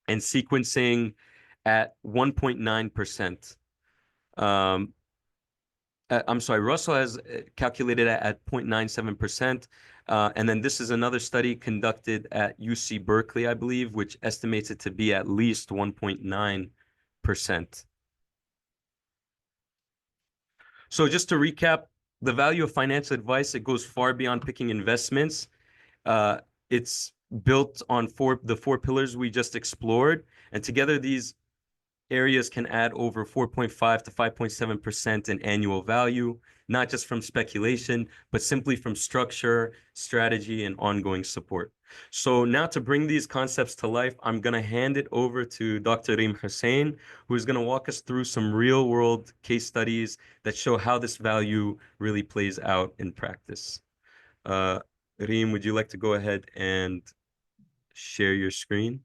sequencing at 1.9%. I'm sorry, Russell has calculated at 0.97%. And then this is another study conducted at UC Berkeley, I believe, which estimates it to be at least 1.9%. So just to recap, the value of financial advice, it goes far beyond picking investments. It's built on the four pillars we just explored. And together, these areas can add over 4.5 to 5.7% in annual value, not just from speculation, but simply from structure, strategy, and ongoing support. So now to bring these concepts to life, I'm going to hand it over to Dr. Reem Hussain, who is going to walk us through some real world case studies that show how this value really plays out in practice. Reem, would you like to go ahead and share your screen?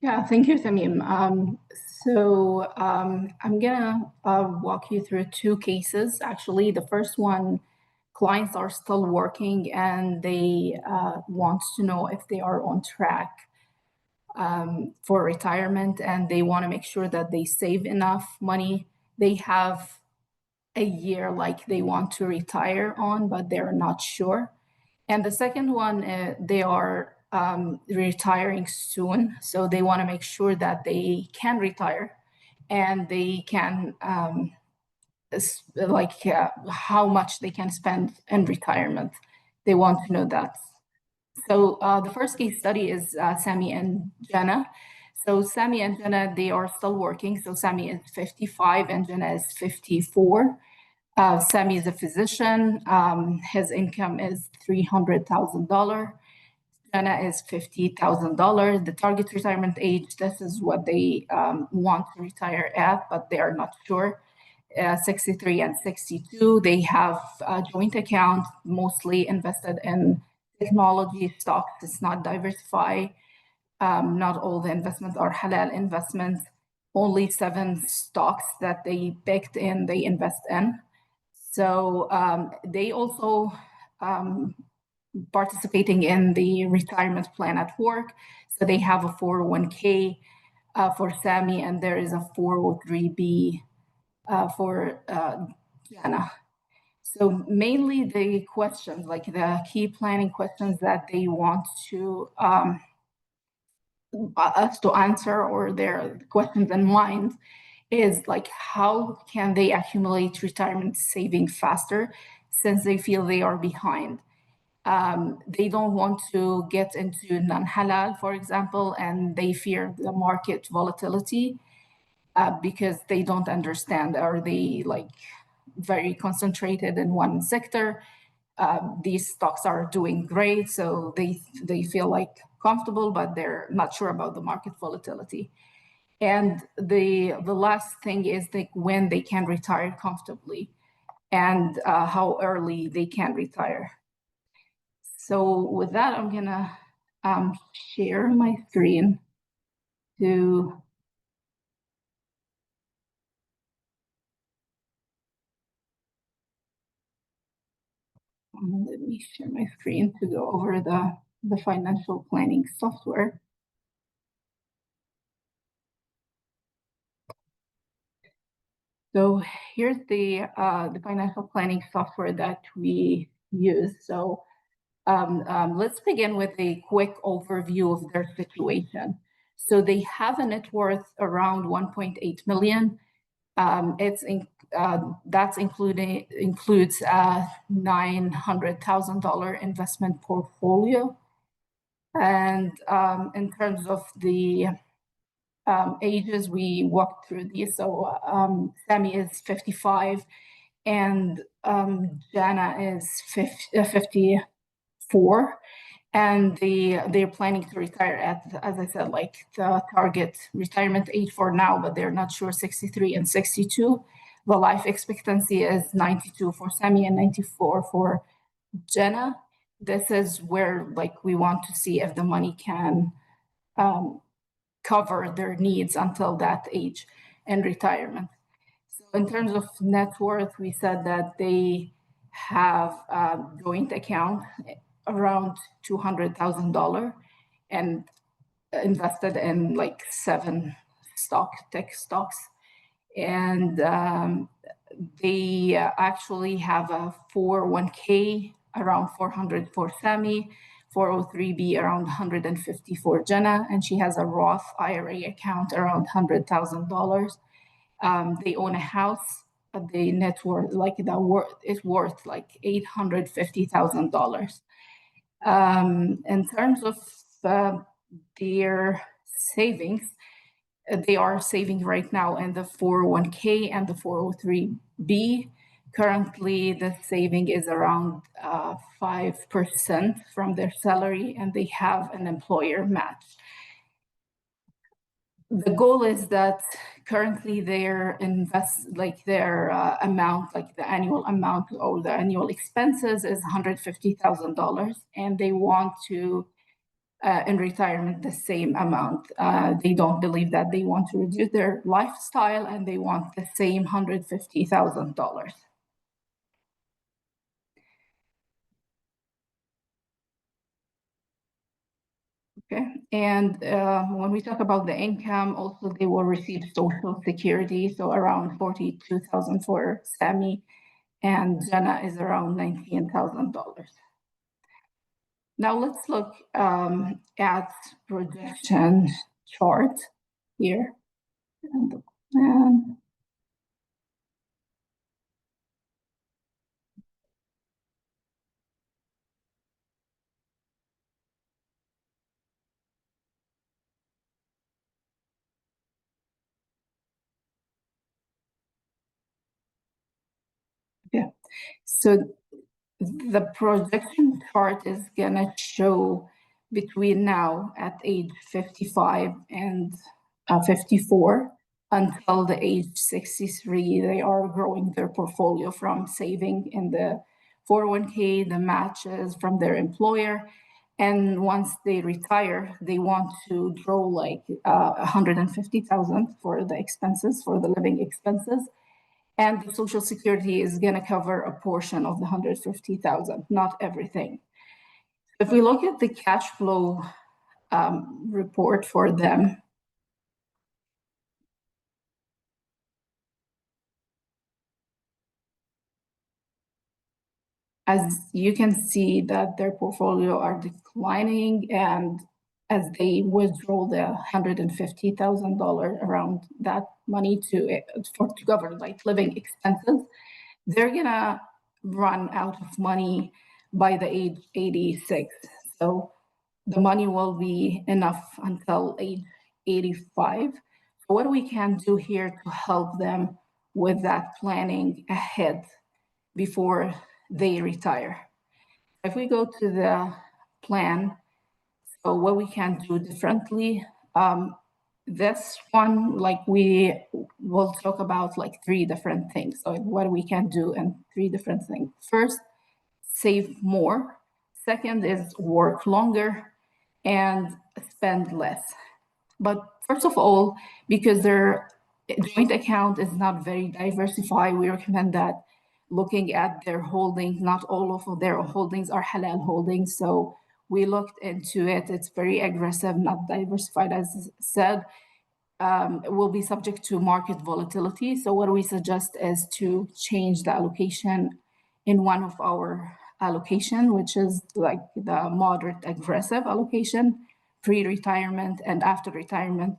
Yeah, thank you, Tamim. I'm gonna walk you through two cases. Actually, the first one, clients are still working and they want to know if they are on track for retirement, and they want to make sure that they save enough money. They have a year like they want to retire on, but they're not sure. And the second one, they are retiring soon. So they want to make sure that they can retire and they can, how much they can spend in retirement. They want to know that. So the first case study is Sami and Jenna. So Sami and Jenna, they are still working. So Sami is 55 and Jenna is 54. Sami is a physician. His income is $300,000. Jenna is $50,000. The target retirement age, this is what they want to retire at, but they are not sure. 63 and 62. They have a joint account, mostly invested in technology stocks. It's not diversified. Not all the investments are halal investments. Only 7 stocks that they picked in, they invest in. So they also participating in the retirement plan at work. So they have a 401k for Sami, and there is a 403b for Jenna. So mainly the questions, like the key planning questions that they want to us to answer, or their questions in mind, is like how can they accumulate retirement saving faster, since they feel they are behind. They don't want to get into non-halal, for example, and they fear the market volatility because they don't understand. Are they like very concentrated in one sector? These stocks are doing great, so they feel like comfortable, but they're not sure about the market volatility. And the last thing is like when they can retire comfortably, and how early they can retire. So with that, I'm gonna share my screen to let me share my screen to go over the financial planning software. So here's the financial planning software that we use. So let's begin with a quick overview of their situation. So they have a net worth around 1.8 million. That's includes a $900,000 investment portfolio. And in terms of the ages, we walked through these. So Sami is 55 and Jana is 54. And they're planning to retire at, as I said, like the target retirement age for now, but they're not sure, 63 and 62. The life expectancy is 92 for Sami and 94 for Jana. This is where like we want to see if the money can cover their needs until that age in retirement. So in terms of net worth, we said that they have a joint account around $200,000 and invested in like 7 tech stocks. And they actually have a 401k around 400 for Sami, 403b around 150 for Jana, and she has a Roth IRA account around $100,000. They own a house. The net worth, like the worth, is worth like $850,000. In terms of their savings, they are saving right now in the 401k and the 403b. Currently, the saving is around 5% from their salary, and they have an employer match. The goal is that currently their amount, like the annual amount or the annual expenses, is $150,000, and they want to in retirement the same amount. They don't believe that they want to reduce their lifestyle, and they want the same $150,000. Okay, and when we talk about the income, also they will receive Social Security, so around 42,000 for Sami, and Jana is around $19,000. Now let's look at projection chart here. And the plan. Yeah, so the projection chart is gonna show between now at age 55 and 54 until the age 63, they are growing their portfolio from saving in the 401k, the matches from their employer. And once they retire, they want to draw like 150,000 for the expenses, for the living expenses. And the Social Security is going to cover a portion of the 150,000, not everything. If we look at the cash flow report for them, as you can see that their portfolio are declining, and as they withdraw the $150,000 around that money to cover like living expenses, they're gonna run out of money by the age 86. So the money will be enough until age 85. So what we can do here to help them with that planning ahead before they retire. If we go to the plan, so what we can do differently, this one, like we will talk about like 3 different things. So what we can do in 3 different things. First, save more. Second is work longer and spend less. But first of all, because their joint account is not very diversified, we recommend that looking at their holdings, not all of their holdings are halal holdings. So we looked into it. It's very aggressive, not diversified, as said. will be subject to market volatility. So what we suggest is to change the allocation in one of our allocation, which is like the moderate aggressive allocation, pre-retirement and after retirement,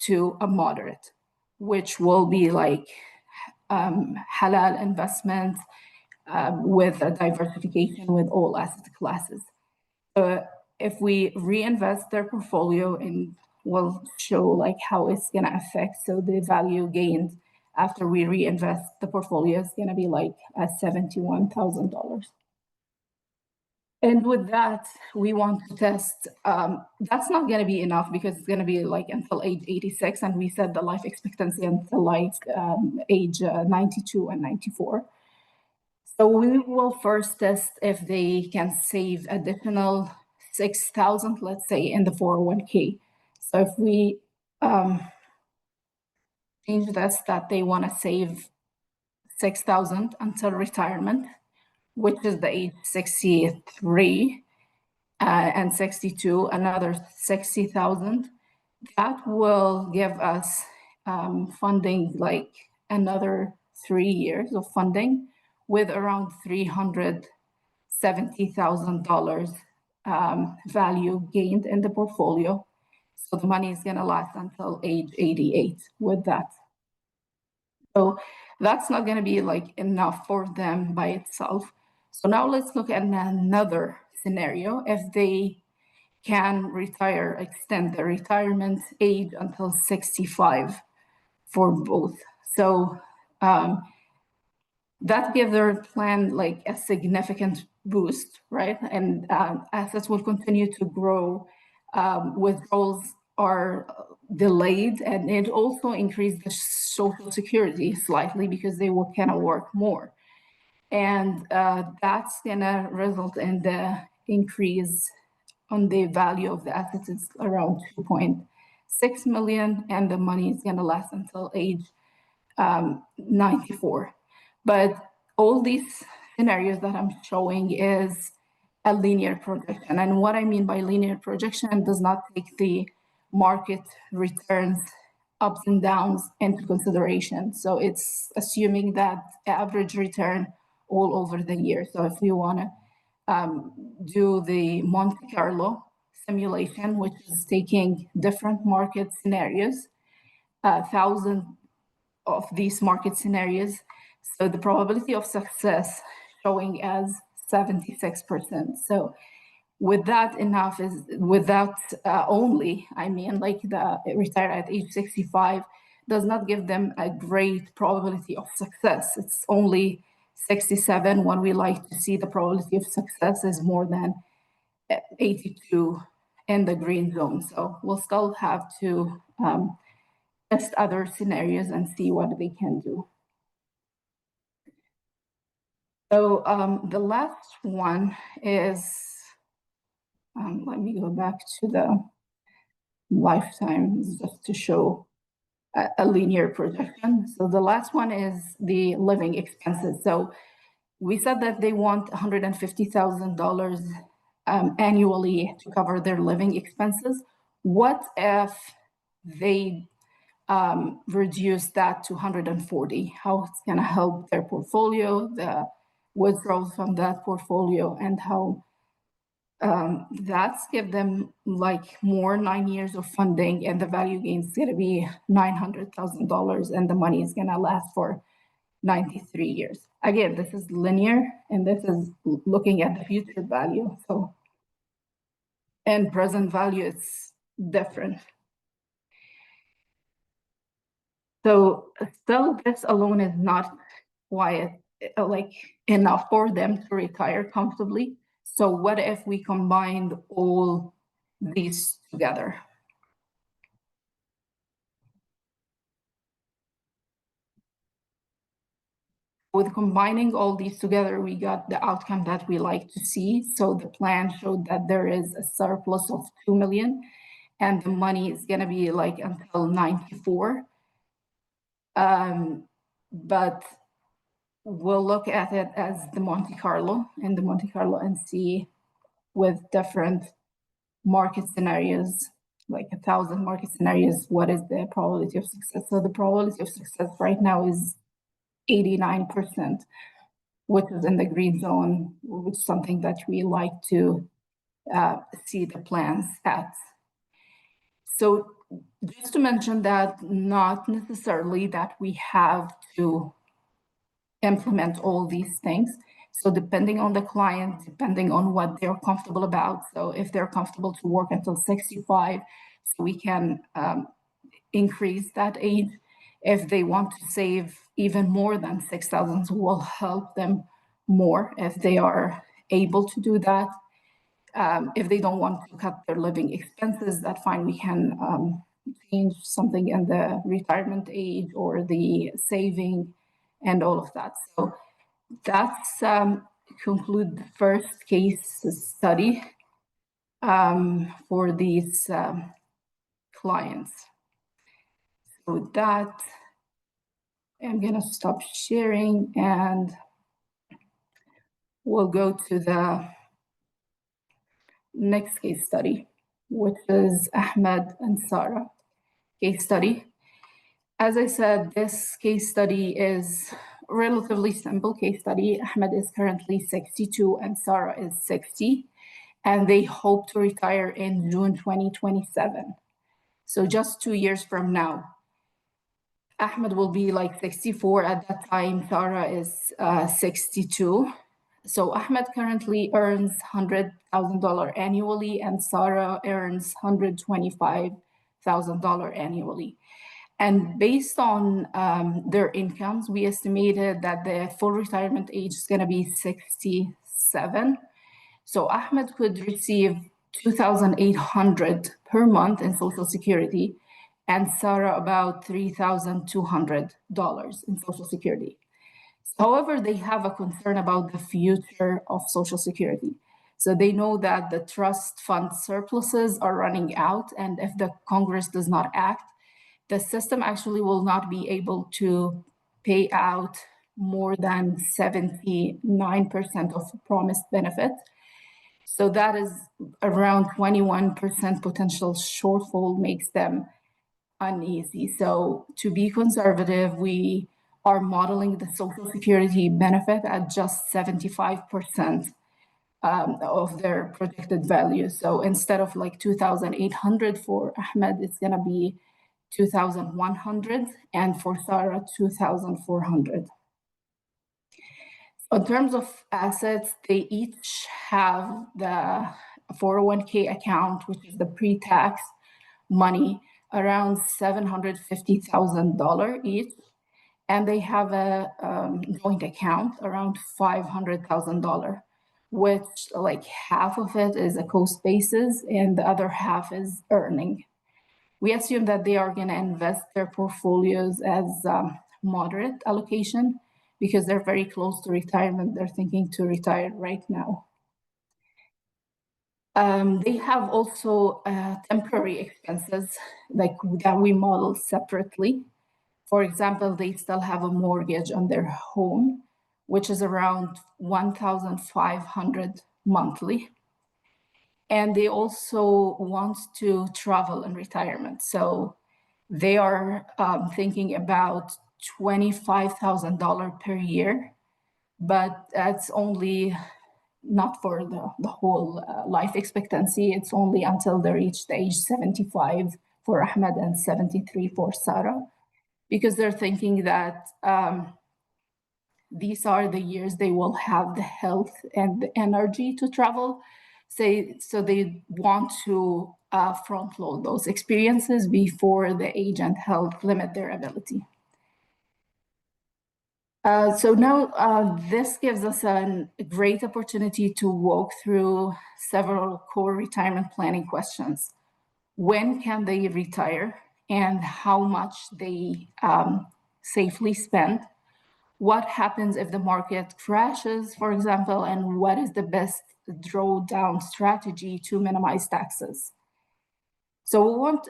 to a moderate, which will be like halal investment with a diversification with all asset classes. If we reinvest their portfolio, and we'll show like how it's going to affect. So the value gained after we reinvest the portfolio is going to be like $71,000. And with that, we want to test. That's not going to be enough because it's going to be like until age 86, and we said the life expectancy until like age 92 and 94. So we will first test if they can save additional 6,000, let's say, in the 401k. So if we change this, that they want to save 6,000 until retirement, which is the age 63 and 62, another 60,000, that will give us funding like another 3 years of funding with around $370,000 value gained in the portfolio. So the money is going to last until age 88 with that. So that's not going to be like enough for them by itself. So now let's look at another scenario. If they can retire, extend the retirement age until 65 for both. So that gives their plan like a significant boost, right? And assets will continue to grow. Withdrawals are delayed, and it also increased the social security slightly because they will kind of work more. And that's gonna result in the increase on the value of the assets. It's around 2.6 million, and the money is gonna last until age 94. But all these scenarios that I'm showing is a linear projection. And what I mean by linear projection does not take the market returns, ups and downs into consideration. So it's assuming that average return all over the year. So if we want to do the Monte Carlo simulation, which is taking different market scenarios, 1,000 of these market scenarios. So the probability of success showing as 76%. So with that enough is without only, I mean, like the retire at age 65 does not give them a great probability of success. It's only 67 when we like to see the probability of success is more than 82 in the green zone. So we'll still have to test other scenarios and see what they can do. So the last one is, let me go back to the lifetime just to show a linear projection. So the last one is the living expenses. So we said that they want $150,000 annually to cover their living expenses. What if they reduce that to 140? How it's going to help their portfolio, the withdrawals from that portfolio, and how that's give them like more 9 years of funding, and the value gain is going to be $900,000, and the money is going to last for 93 years. Again, this is linear, and this is looking at the future value. So, and present value is different. So still, this alone is not quite like enough for them to retire comfortably. So what if we combined all these together? With combining all these together, we got the outcome that we like to see. So the plan showed that there is a surplus of 2 million, and the money is going to be like until 94. But we'll look at it as the Monte Carlo and see with different market scenarios like 1,000 market scenarios, what is the probability of success? So the probability of success right now is 89%, which is in the green zone, which is something that we like to see the plans at. So just to mention that not necessarily that we have to implement all these things. So depending on the client, depending on what they're comfortable about. So if they're comfortable to work until 65, so we can increase that age. If they want to save even more than 6,000, we'll help them more if they are able to do that. If they don't want to cut their living expenses, that's fine. We can change something in the retirement age or the saving and all of that. So that's conclude the first case study for these clients. So with that, I'm going to stop sharing and we'll go to the next case study, which is Ahmed and Sarah case study. As I said, this case study is a relatively simple case study. Ahmed is currently 62 and Sarah is 60, and they hope to retire in June 2027. So just 2 years from now. Ahmed will be like 64 at that time. Sarah is 62. So Ahmed currently earns $100,000 annually, and Sarah earns $125,000 annually. And based on their incomes, we estimated that the full retirement age is going to be 67. So Ahmed could receive $2,800 per month in Social Security, and Sarah about $3,200 in Social Security. However, they have a concern about the future of Social Security. So they know that the trust fund surpluses are running out, and if the Congress does not act, the system actually will not be able to pay out more than 79% of promised benefits. So that is around 21% potential shortfall makes them uneasy. So to be conservative, we are modeling the Social Security benefit at just 75% of their projected value. So instead of like 2,800 for Ahmed, it's going to be 2,100, and for Sarah, 2,400. In terms of assets, they each have the 401k account, which is the pre-tax money, around $750,000 each. And they have a joint account around $500,000, which like half of it is a cost basis and the other half is earning. We assume that they are going to invest their portfolios as moderate allocation because they're very close to retirement. They're thinking to retire right now. They have also temporary expenses like that we model separately. For example, they still have a mortgage on their home, which is around $1,500 monthly. And they also want to travel in retirement. So they are thinking about $25,000 per year, but that's only not for the whole life expectancy. It's only until they reach the age 75 for Ahmed and 73 for Sarah, because they're thinking that these are the years they will have the health and the energy to travel. So they want to front load those experiences before the age and health limit their ability. So now this gives us a great opportunity to walk through several core retirement planning questions. When can they retire and how much they safely spend? What happens if the market crashes, for example, and what is the best drawdown strategy to minimize taxes? So we won't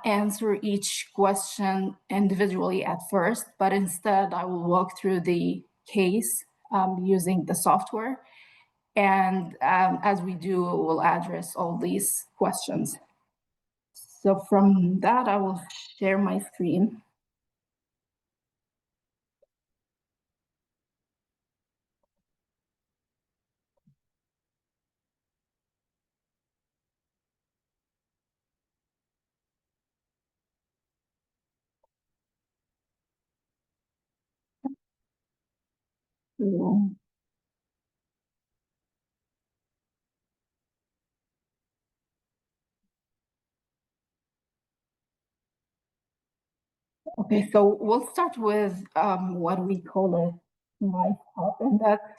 answer each question individually at first, but instead I will walk through the case using the software. And as we do, we'll address all these questions. So from that, I will share my screen. Yeah. Okay, so we'll start with what we call a MyHub, and that's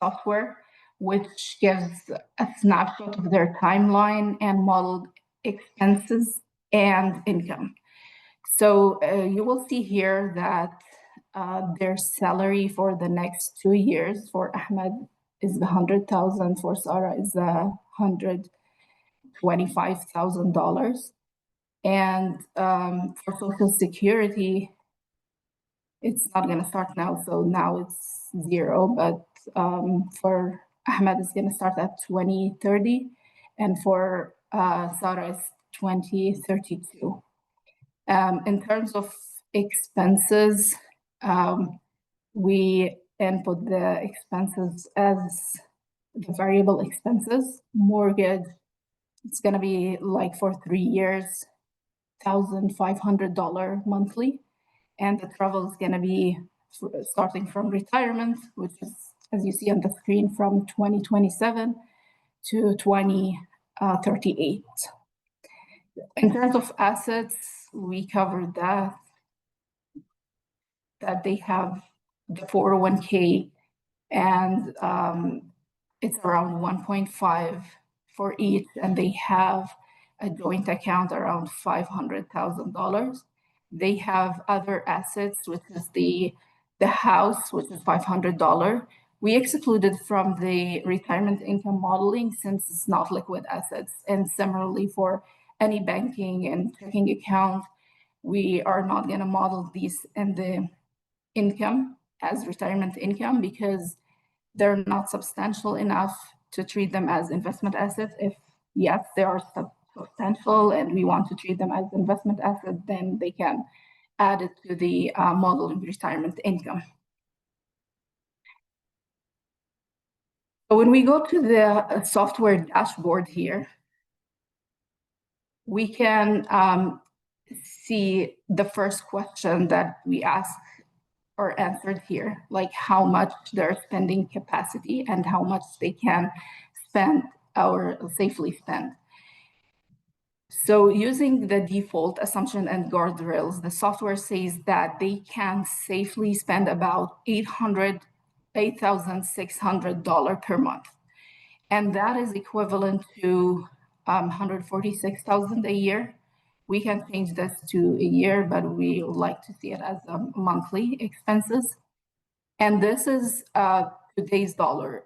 software which gives a snapshot of their timeline and modeled expenses and income. So you will see here that their salary for the next 2 years for Ahmed is 100,000, for Sarah is $125,000. And for Social Security, it's not going to start now. So now it's 0, but for Ahmed, it's going to start at 2030. And for Sarah, it's 2032. In terms of expenses, we input the expenses as the variable expenses. Mortgage, it's going to be like for 3 years, $1,500 monthly. And the travel is going to be starting from retirement, which is, as you see on the screen, from 2027 to 2038. In terms of assets, we covered that they have the 401k, and it's around 1.5 for each, and they have a joint account around $500,000. They have other assets, which is the house, which is $500. We excluded from the retirement income modeling since it's not liquid assets. And similarly for any banking and checking account, we are not going to model these in the income as retirement income because they're not substantial enough to treat them as investment assets. If yes, they are substantial and we want to treat them as investment assets, then they can add it to the modeling retirement income. So when we go to the software dashboard here, we can see the first question that we ask are answered here, like how much their spending capacity and how much they can spend or safely spend. So using the default assumption and guardrails, the software says that they can safely spend about $8,600 per month. And that is equivalent to $146,000 a year. We can change this to a year, but we would like to see it as monthly expenses. And this is today's dollar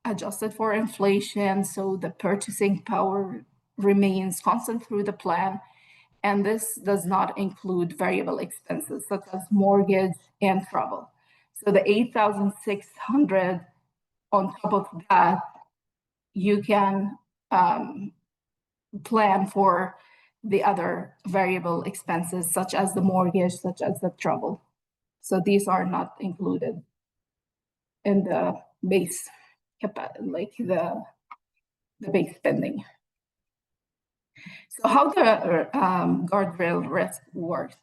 adjusted for inflation. So the purchasing power remains constant through the plan. And this does not include variable expenses such as mortgage and travel. So the 8,600 on top of that, you can plan for the other variable expenses such as the mortgage, such as the travel. So these are not included in the base, like the base spending. So how the guardrail risk works?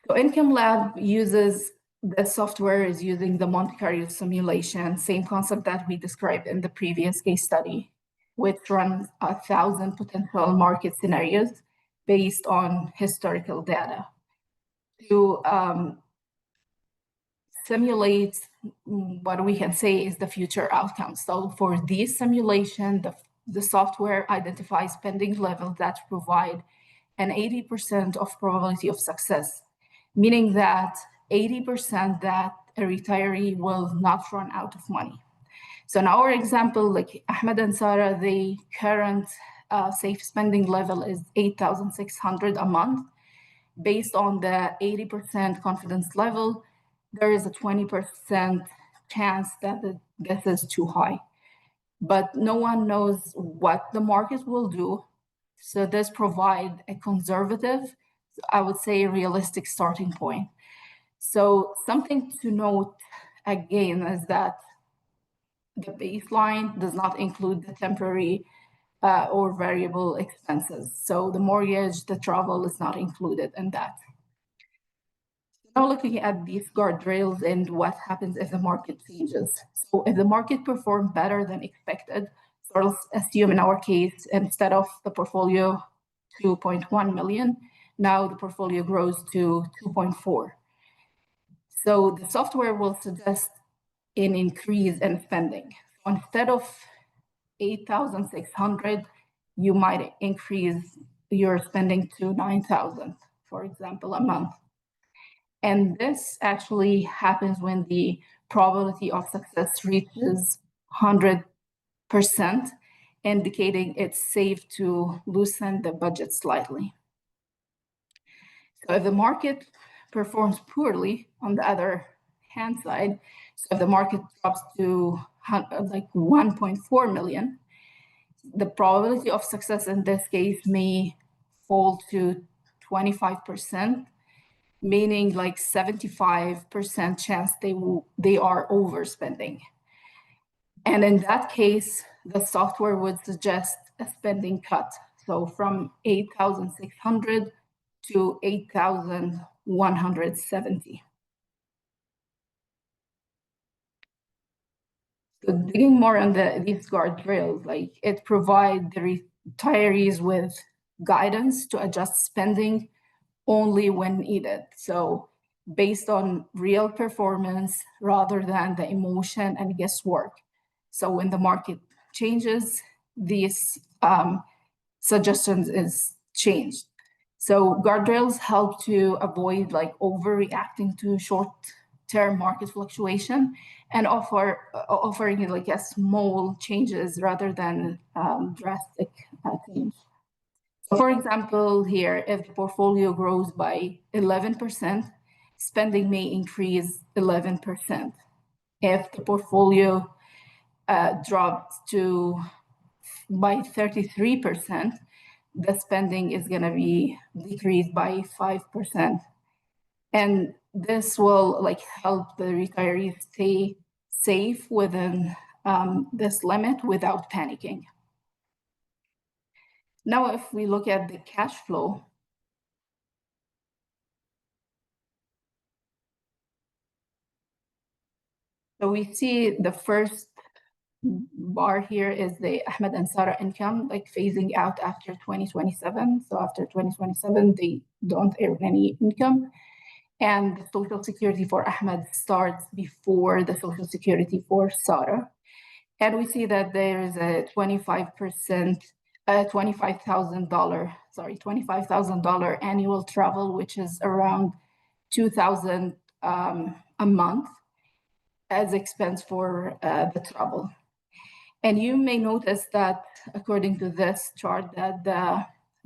So Income Lab uses the software is using the Monte Carlo simulation, same concept that we described in the previous case study, which runs 1,000 potential market scenarios based on historical data to simulate what we can say is the future outcome. So for this simulation, the software identifies spending levels that provide an 80% of probability of success, meaning that 80% that a retiree will not run out of money. So in our example, like Ahmed and Sarah, the current safe spending level is 8,600 a month. Based on the 80% confidence level, there is a 20% chance that this is too high. But no one knows what the market will do. So this provide a conservative, I would say, realistic starting point. So something to note again is that the baseline does not include the temporary or variable expenses. So the mortgage, the travel is not included in that. Now looking at these guardrails and what happens if the market changes. So if the market performs better than expected, so let's assume in our case, instead of the portfolio 2.1 million, now the portfolio grows to 2.4. So the software will suggest an increase in spending. So instead of 8,600, you might increase your spending to 9,000, for example, a month. And this actually happens when the probability of success reaches 100%, indicating it's safe to loosen the budget slightly. So if the market performs poorly, on the other hand side, so if the market drops to like 1.4 million, the probability of success in this case may fall to 25%, meaning like 75% chance they are overspending. And in that case, the software would suggest a spending cut. So from 8,600 to 8,170. So digging more on these guardrails, like it provides the retirees with guidance to adjust spending only when needed. So based on real performance rather than the emotion and guesswork. So when the market changes, these suggestions is changed. So guardrails help to avoid like overreacting to short-term market fluctuation and offering like a small changes rather than drastic change. So for example, here, if the portfolio grows by 11%, spending may increase 11%. If the portfolio drops by 33%, the spending is going to be decreased by 5%. And this will like help the retirees stay safe within this limit without panicking. Now, if we look at the cash flow, so we see the first bar here is the Ahmed and Sarah income, like phasing out after 2027. So after 2027, they don't earn any income. And the Social Security for Ahmed starts before the Social Security for Sarah. And we see that there is a 25%, $25,000 annual travel, which is around $2,000 a month as expense for the travel. And you may notice that according to this chart that the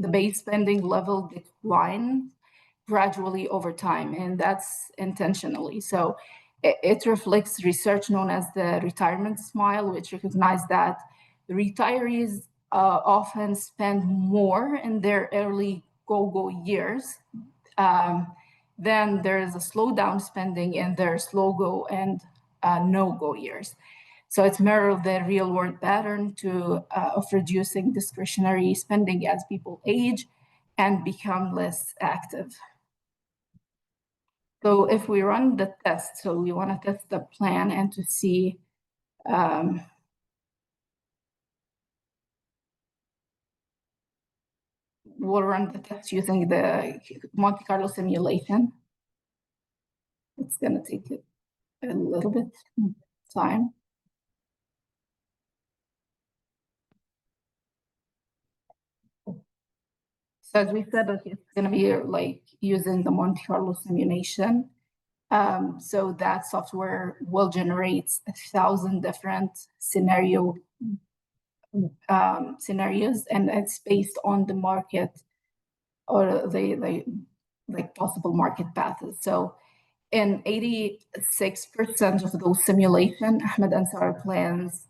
base spending level declines gradually over time, and that's intentionally. So it reflects research known as the retirement smile, which recognizes that the retirees often spend more in their early go-go years. Then there is a slowdown spending in their slow-go and no-go years. So it's mirrored the real-world pattern of reducing discretionary spending as people age and become less active. So if we run the test, so we want to test the plan and to see we'll run the test using the Monte Carlo simulation. It's going to take a little bit of time. So as we said, it's going to be like using the Monte Carlo simulation. So that software will generate 1,000 different scenarios, and it's based on the market or the like possible market paths. So in 86% of those simulations, Ahmed and Sarah plans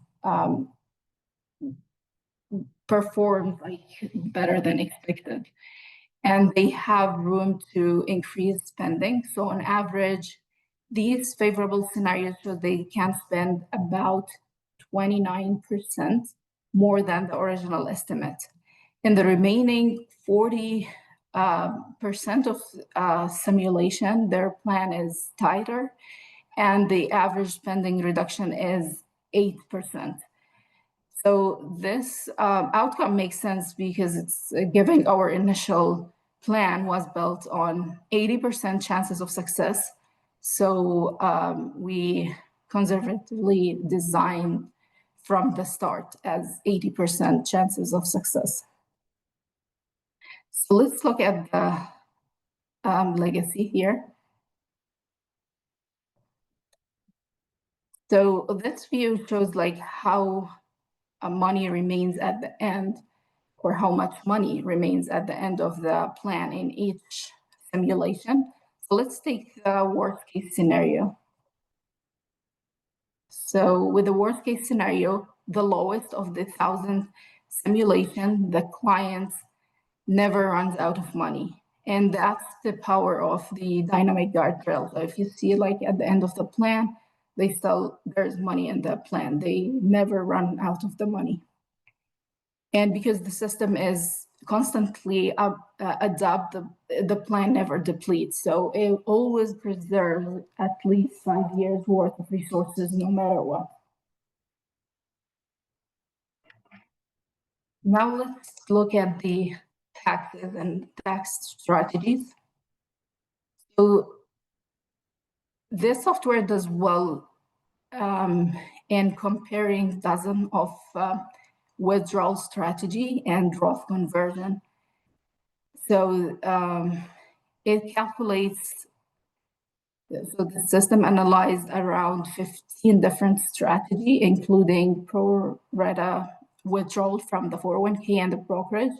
performed like better than expected, and they have room to increase spending. So on average, these favorable scenarios show they can spend about 29% more than the original estimate. In the remaining 40% of simulation, their plan is tighter, and the average spending reduction is 8%. So this outcome makes sense because it's giving our initial plan was built on 80% chances of success. So we conservatively designed from the start as 80% chances of success. So let's look at the legacy here. So this view shows like how money remains at the end, or how much money remains at the end of the plan in each simulation. So let's take the worst case scenario. So with the worst case scenario, the lowest of the 1,000 simulation, the client never runs out of money. And that's the power of the dynamic guardrail. So if you see like at the end of the plan, there's money in the plan. They never run out of the money. And because the system is constantly adapt, the plan never depletes. So it always preserves at least 5 years worth of resources, no matter what. Now let's look at the taxes and tax strategies. So this software does well in comparing dozens of withdrawal strategy and Roth conversion. So it calculates, so the system analyzed around 15 different strategies, including pro rata withdrawal from the 401k and the brokerage,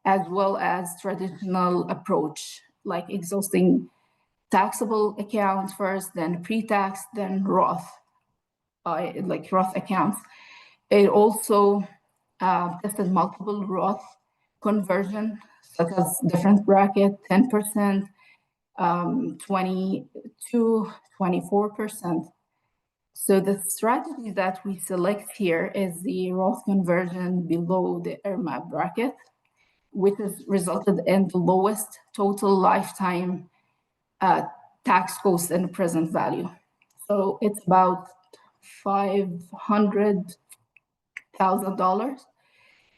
as well as traditional approach, like exhausting taxable accounts first, then pre-tax, then Roth, like Roth accounts. It also tested multiple Roth conversion, such as different bracket, 10%, 22, 24%. So the strategy that we select here is the Roth conversion below the IRMA bracket, which has resulted in the lowest total lifetime tax cost and present value. So it's about $500,000.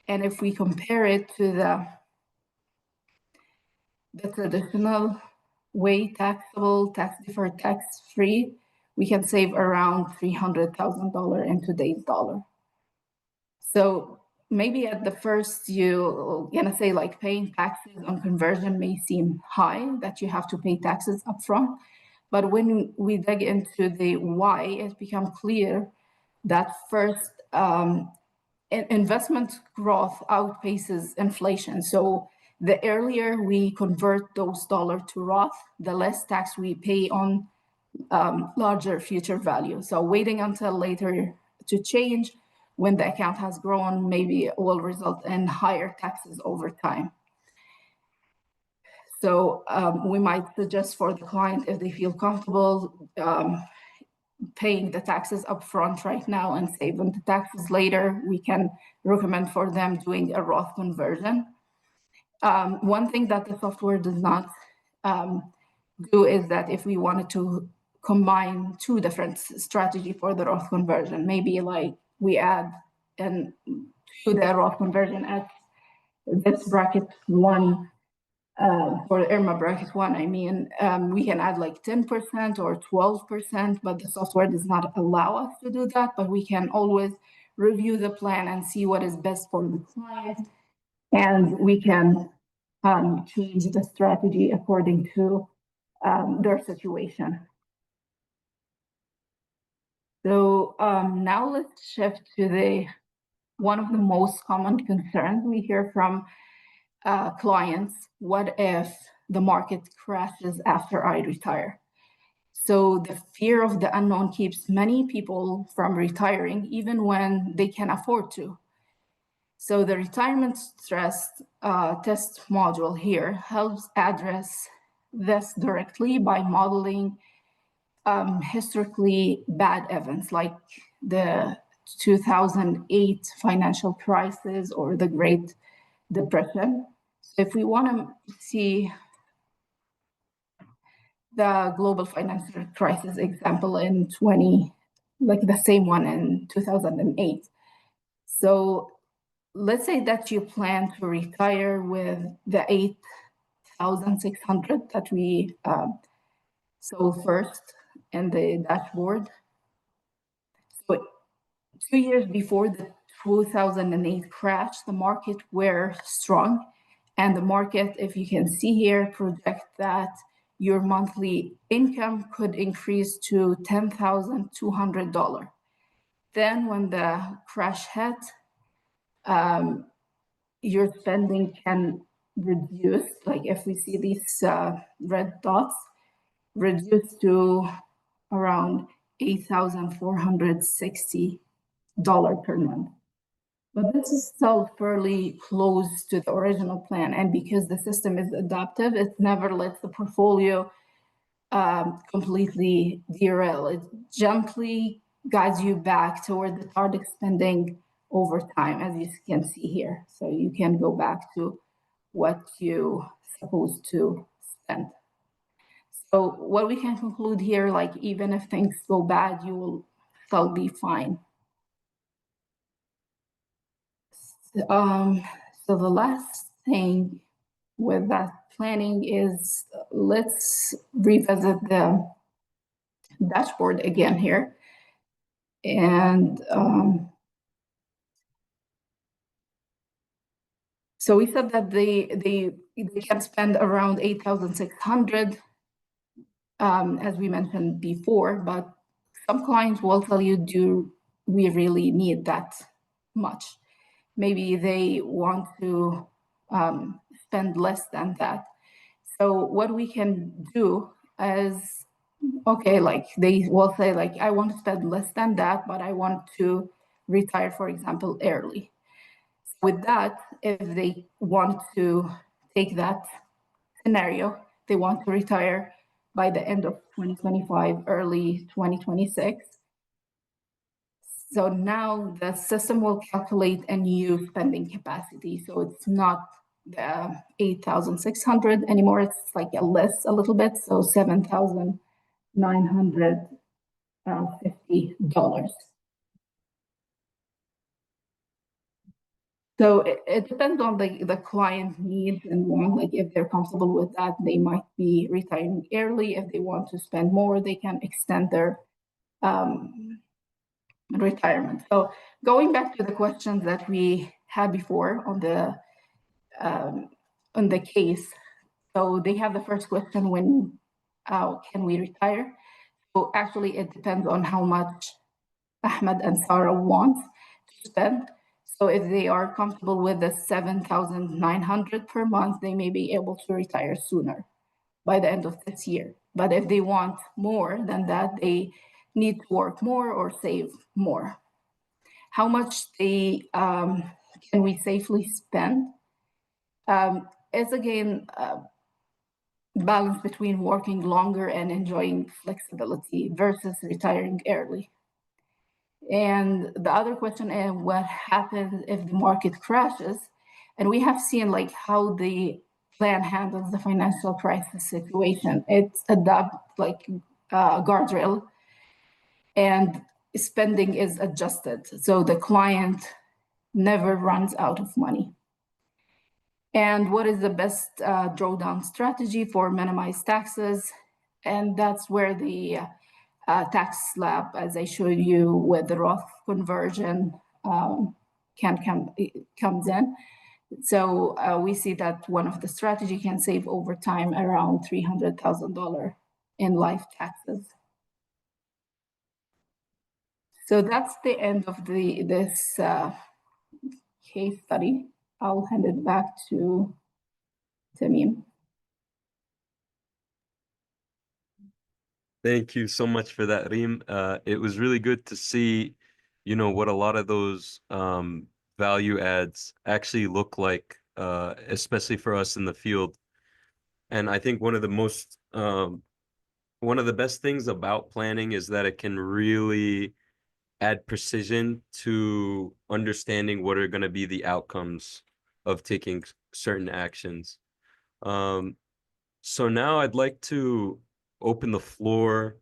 And if we compare it to the traditional way, taxable, tax deferred, tax free, we can save around $300,000 in today's dollar. So maybe at the first you're gonna say like paying taxes on conversion may seem high, that you have to pay taxes upfront. But when we dig into the why, it becomes clear that first, investment growth outpaces inflation. So the earlier we convert those dollars to Roth, the less tax we pay on larger future value. So waiting until later to change when the account has grown maybe will result in higher taxes over time. So we might suggest for the client, if they feel comfortable paying the taxes upfront right now and saving the taxes later, we can recommend for them doing a Roth conversion. One thing that the software does not do is that if we wanted to combine two different strategies for the Roth conversion, maybe like we add to the Roth conversion at this bracket one, for IRMA bracket one, I mean, we can add like 10% or 12%, but the software does not allow us to do that. But we can always review the plan and see what is best for the client. And we can change the strategy according to their situation. So now let's shift to one of the most common concerns we hear from clients. What if the market crashes after I retire? So the fear of the unknown keeps many people from retiring, even when they can afford to. So the retirement stress test module here helps address this directly by modeling historically bad events like the 2008 financial crisis or the Great Depression. So if we want to see the global financial crisis example in like the same one in 2008. So let's say that you plan to retire with the 8,600 that we saw first in the dashboard. So 2 years before the 2008 crash, the market were strong. And the market, if you can see here, project that your monthly income could increase to $10,200. Then when the crash hit, your spending can reduce, like if we see these red dots, reduce to around $8,460 per month. But this is still fairly close to the original plan. And because the system is adaptive, it never lets the portfolio completely derail. It gently guides you back toward the target spending over time, as you can see here. So you can go back to what you're supposed to spend. So what we can conclude here, like even if things go bad, you will still be fine. So the last thing with that planning is let's revisit the dashboard again here. And so we said that they can spend around 8,600, as we mentioned before, but some clients will tell you, do we really need that much? Maybe they want to spend less than that. So what we can do is, okay, like they will say like, I want to spend less than that, but I want to retire, for example, early. With that, if they want to take that scenario, they want to retire by the end of 2025, early 2026. So now the system will calculate a new spending capacity. So it's not the 8,600 anymore. It's like a little bit. So $7,950. So it depends on the client needs and want. Like if they're comfortable with that, they might be retiring early. If they want to spend more, they can extend their retirement. So going back to the questions that we had before on the case. So they have the first question, when can we retire? So actually it depends on how much Ahmed and Sarah want to spend. So if they are comfortable with the 7,900 per month, they may be able to retire sooner by the end of this year. But if they want more than that, they need to work more or save more. How much can we safely spend? It's again balance between working longer and enjoying flexibility versus retiring early. And the other question is what happens if the market crashes? And we have seen like how the plan handles the financial crisis situation. It's adapt like guardrail, and spending is adjusted. So the client never runs out of money. And what is the best drawdown strategy for minimized taxes? And that's where the tax slab, as I showed you with the Roth conversion, comes in. So we see that one of the strategy can save over time around $300,000 in life taxes. So that's the end of this case study. I'll hand it back to Tamim. Thank you so much for that, Reem. It was really good to see, what a lot of those value adds actually look like, especially for us in the field. And I think one of the best things about planning is that it can really add precision to understanding what are going to be the outcomes of taking certain actions. Um, so now I'd like to open the floor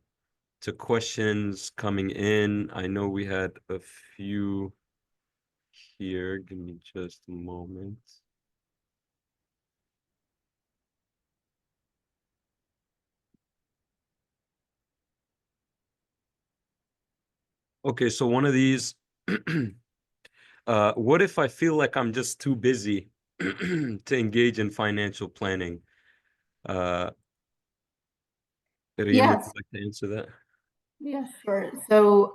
to questions coming in. I know we had a few here. Give me just a moment. Okay, so one of these, what if I feel like I'm just too busy to engage in financial planning? Uh, Reem, would you Yes, like to answer that? yes, sure. So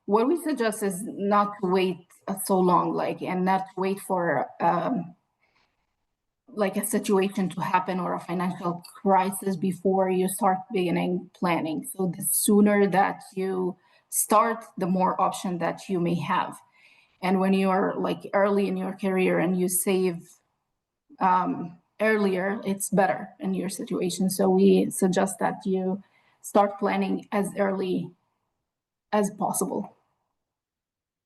what we suggest is not to wait so long, like, and not to wait for like a situation to happen or a financial crisis before you start beginning planning. So the sooner that you start, the more option that you may have. And when you're like early in your career and you save earlier, it's better in your situation. So we suggest that you start planning as early as possible.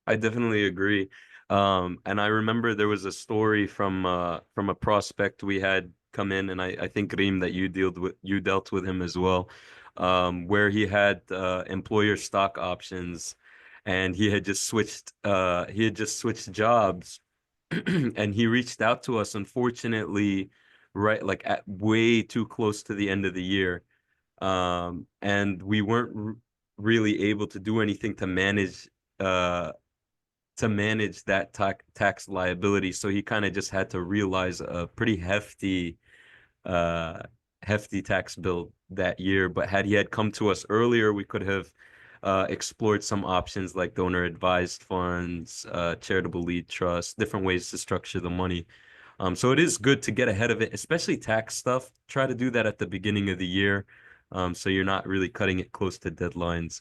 I definitely agree. And I remember there was a story from a prospect we had come in, and I think Reem that you dealt with him as well, where he had employer stock options, and he had just switched jobs, and he reached out to us, unfortunately, right, like at way too close to the end of the year. And we weren't really able to do anything uh to manage that tax liability. So he kind of just had to realize a pretty uh, hefty tax bill that year. But had he had come to us earlier, we could have explored some options like donor advised funds, charitable lead trusts, different ways to structure the money. So it is good to get ahead of it, especially tax stuff. Try to do that at the beginning of the year, so you're not really cutting it close to deadlines.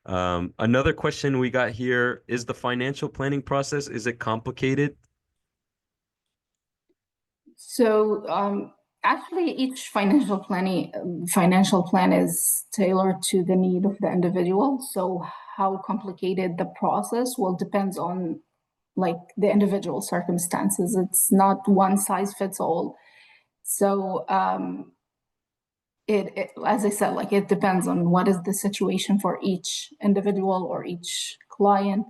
Another question we got here is the financial planning process, is it complicated? So actually, each financial plan is tailored to the need of the individual. So how complicated the process will depends on like the individual circumstances. It's not one size fits all. So as I said, like it depends on what is the situation for each individual or each client.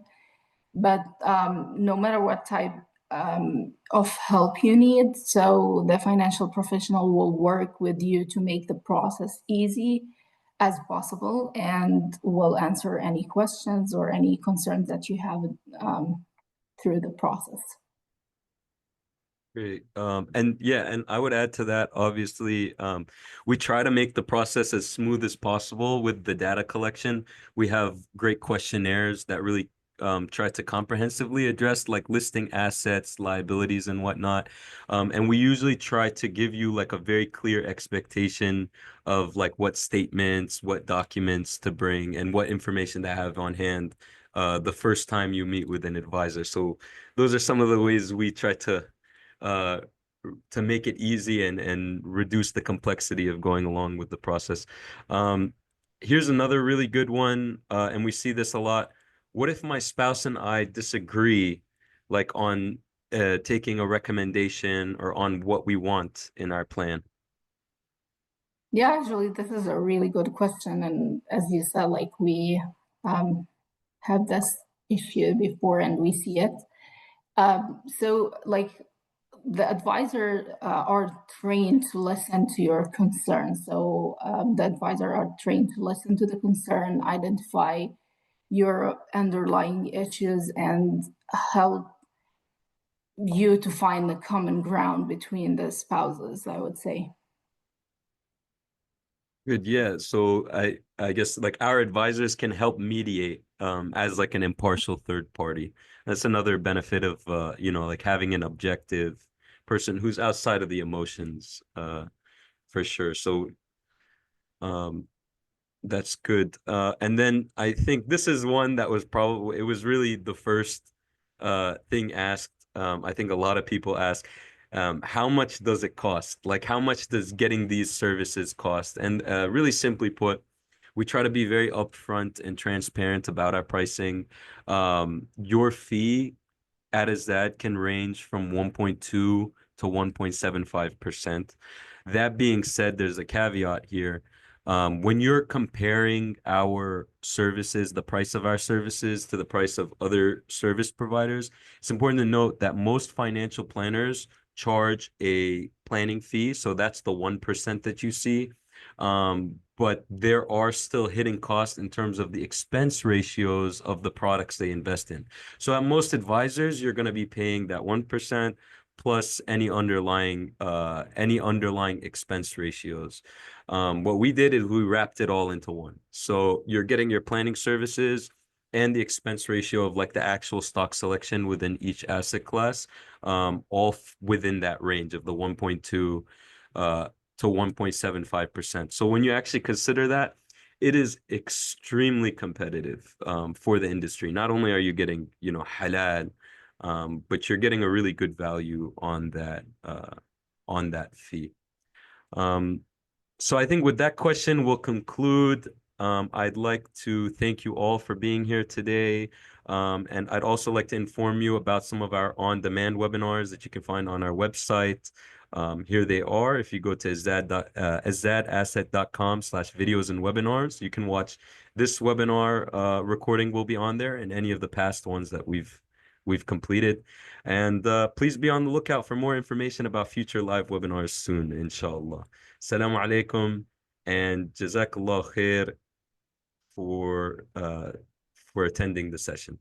But no matter what type of help you need, so the financial professional will work with you to make the process easy as possible and will answer any questions or any concerns that you have through the process. Great. And yeah, and I would add to that, obviously, we try to make the process as smooth as possible with the data collection. We have great questionnaires that really try to comprehensively address like listing assets, liabilities, and whatnot. And we usually try to give you like a very clear expectation of like what statements, what documents to bring, and what information to have on hand the first time you meet with an advisor. So those are some of the ways we try uh, to make it easy and reduce the complexity of going along with the process. Um, Here's another really good one, and we see this a lot. What if my spouse and I disagree, like on taking a recommendation or on what we want in our plan? Yeah, actually, this is a really good question. And as you said, like we um, have this issue before and we see it. So, like the advisor are trained to listen to your concern. So the advisor are trained to listen to the concern, identify your underlying issues, and help you to find the common ground between the spouses, I would say. Good, yeah. So I guess like our advisors can help mediate as like an impartial third party. That's another benefit of like having an objective person who's outside of the emotions for sure. So um that's good. And then I think this is one that was probably it was really the first thing asked. I think a lot of people ask, how much does it cost? Like, how much does getting these services cost? And really simply put, we try to be very upfront and transparent about our pricing. Your fee at Azad can range from 1.2 to 1.75%. That being said, there's a caveat here. When you're comparing our services, the price of our services to the price of other service providers, it's important to note that most financial planners charge a planning fee. So that's the 1% that you see. But there are still hidden costs in terms of the expense ratios of the products they invest in. So at most advisors, you're going to be paying that 1% plus any underlying expense ratios. What we did is we wrapped it all into one. So you're getting your planning services and the expense ratio of like the actual stock selection within each asset class, all within that range of the 1.2 to 1.75%. So when you actually consider that, it is extremely competitive for the industry. Not only are you getting, halal, but you're getting a really good value on that fee. So I think with that question, we'll conclude. I'd like to thank you all for being here today. And I'd also like to inform you about some of our on-demand webinars that you can find on our website. Here they are. If you go to azadasset.com/videos and webinars, you can watch this webinar recording will be on there and any of the past ones that we've completed. And please be on the lookout for more information about future live webinars soon, inshallah. Assalamu alaikum and jazakallah khair for attending the session.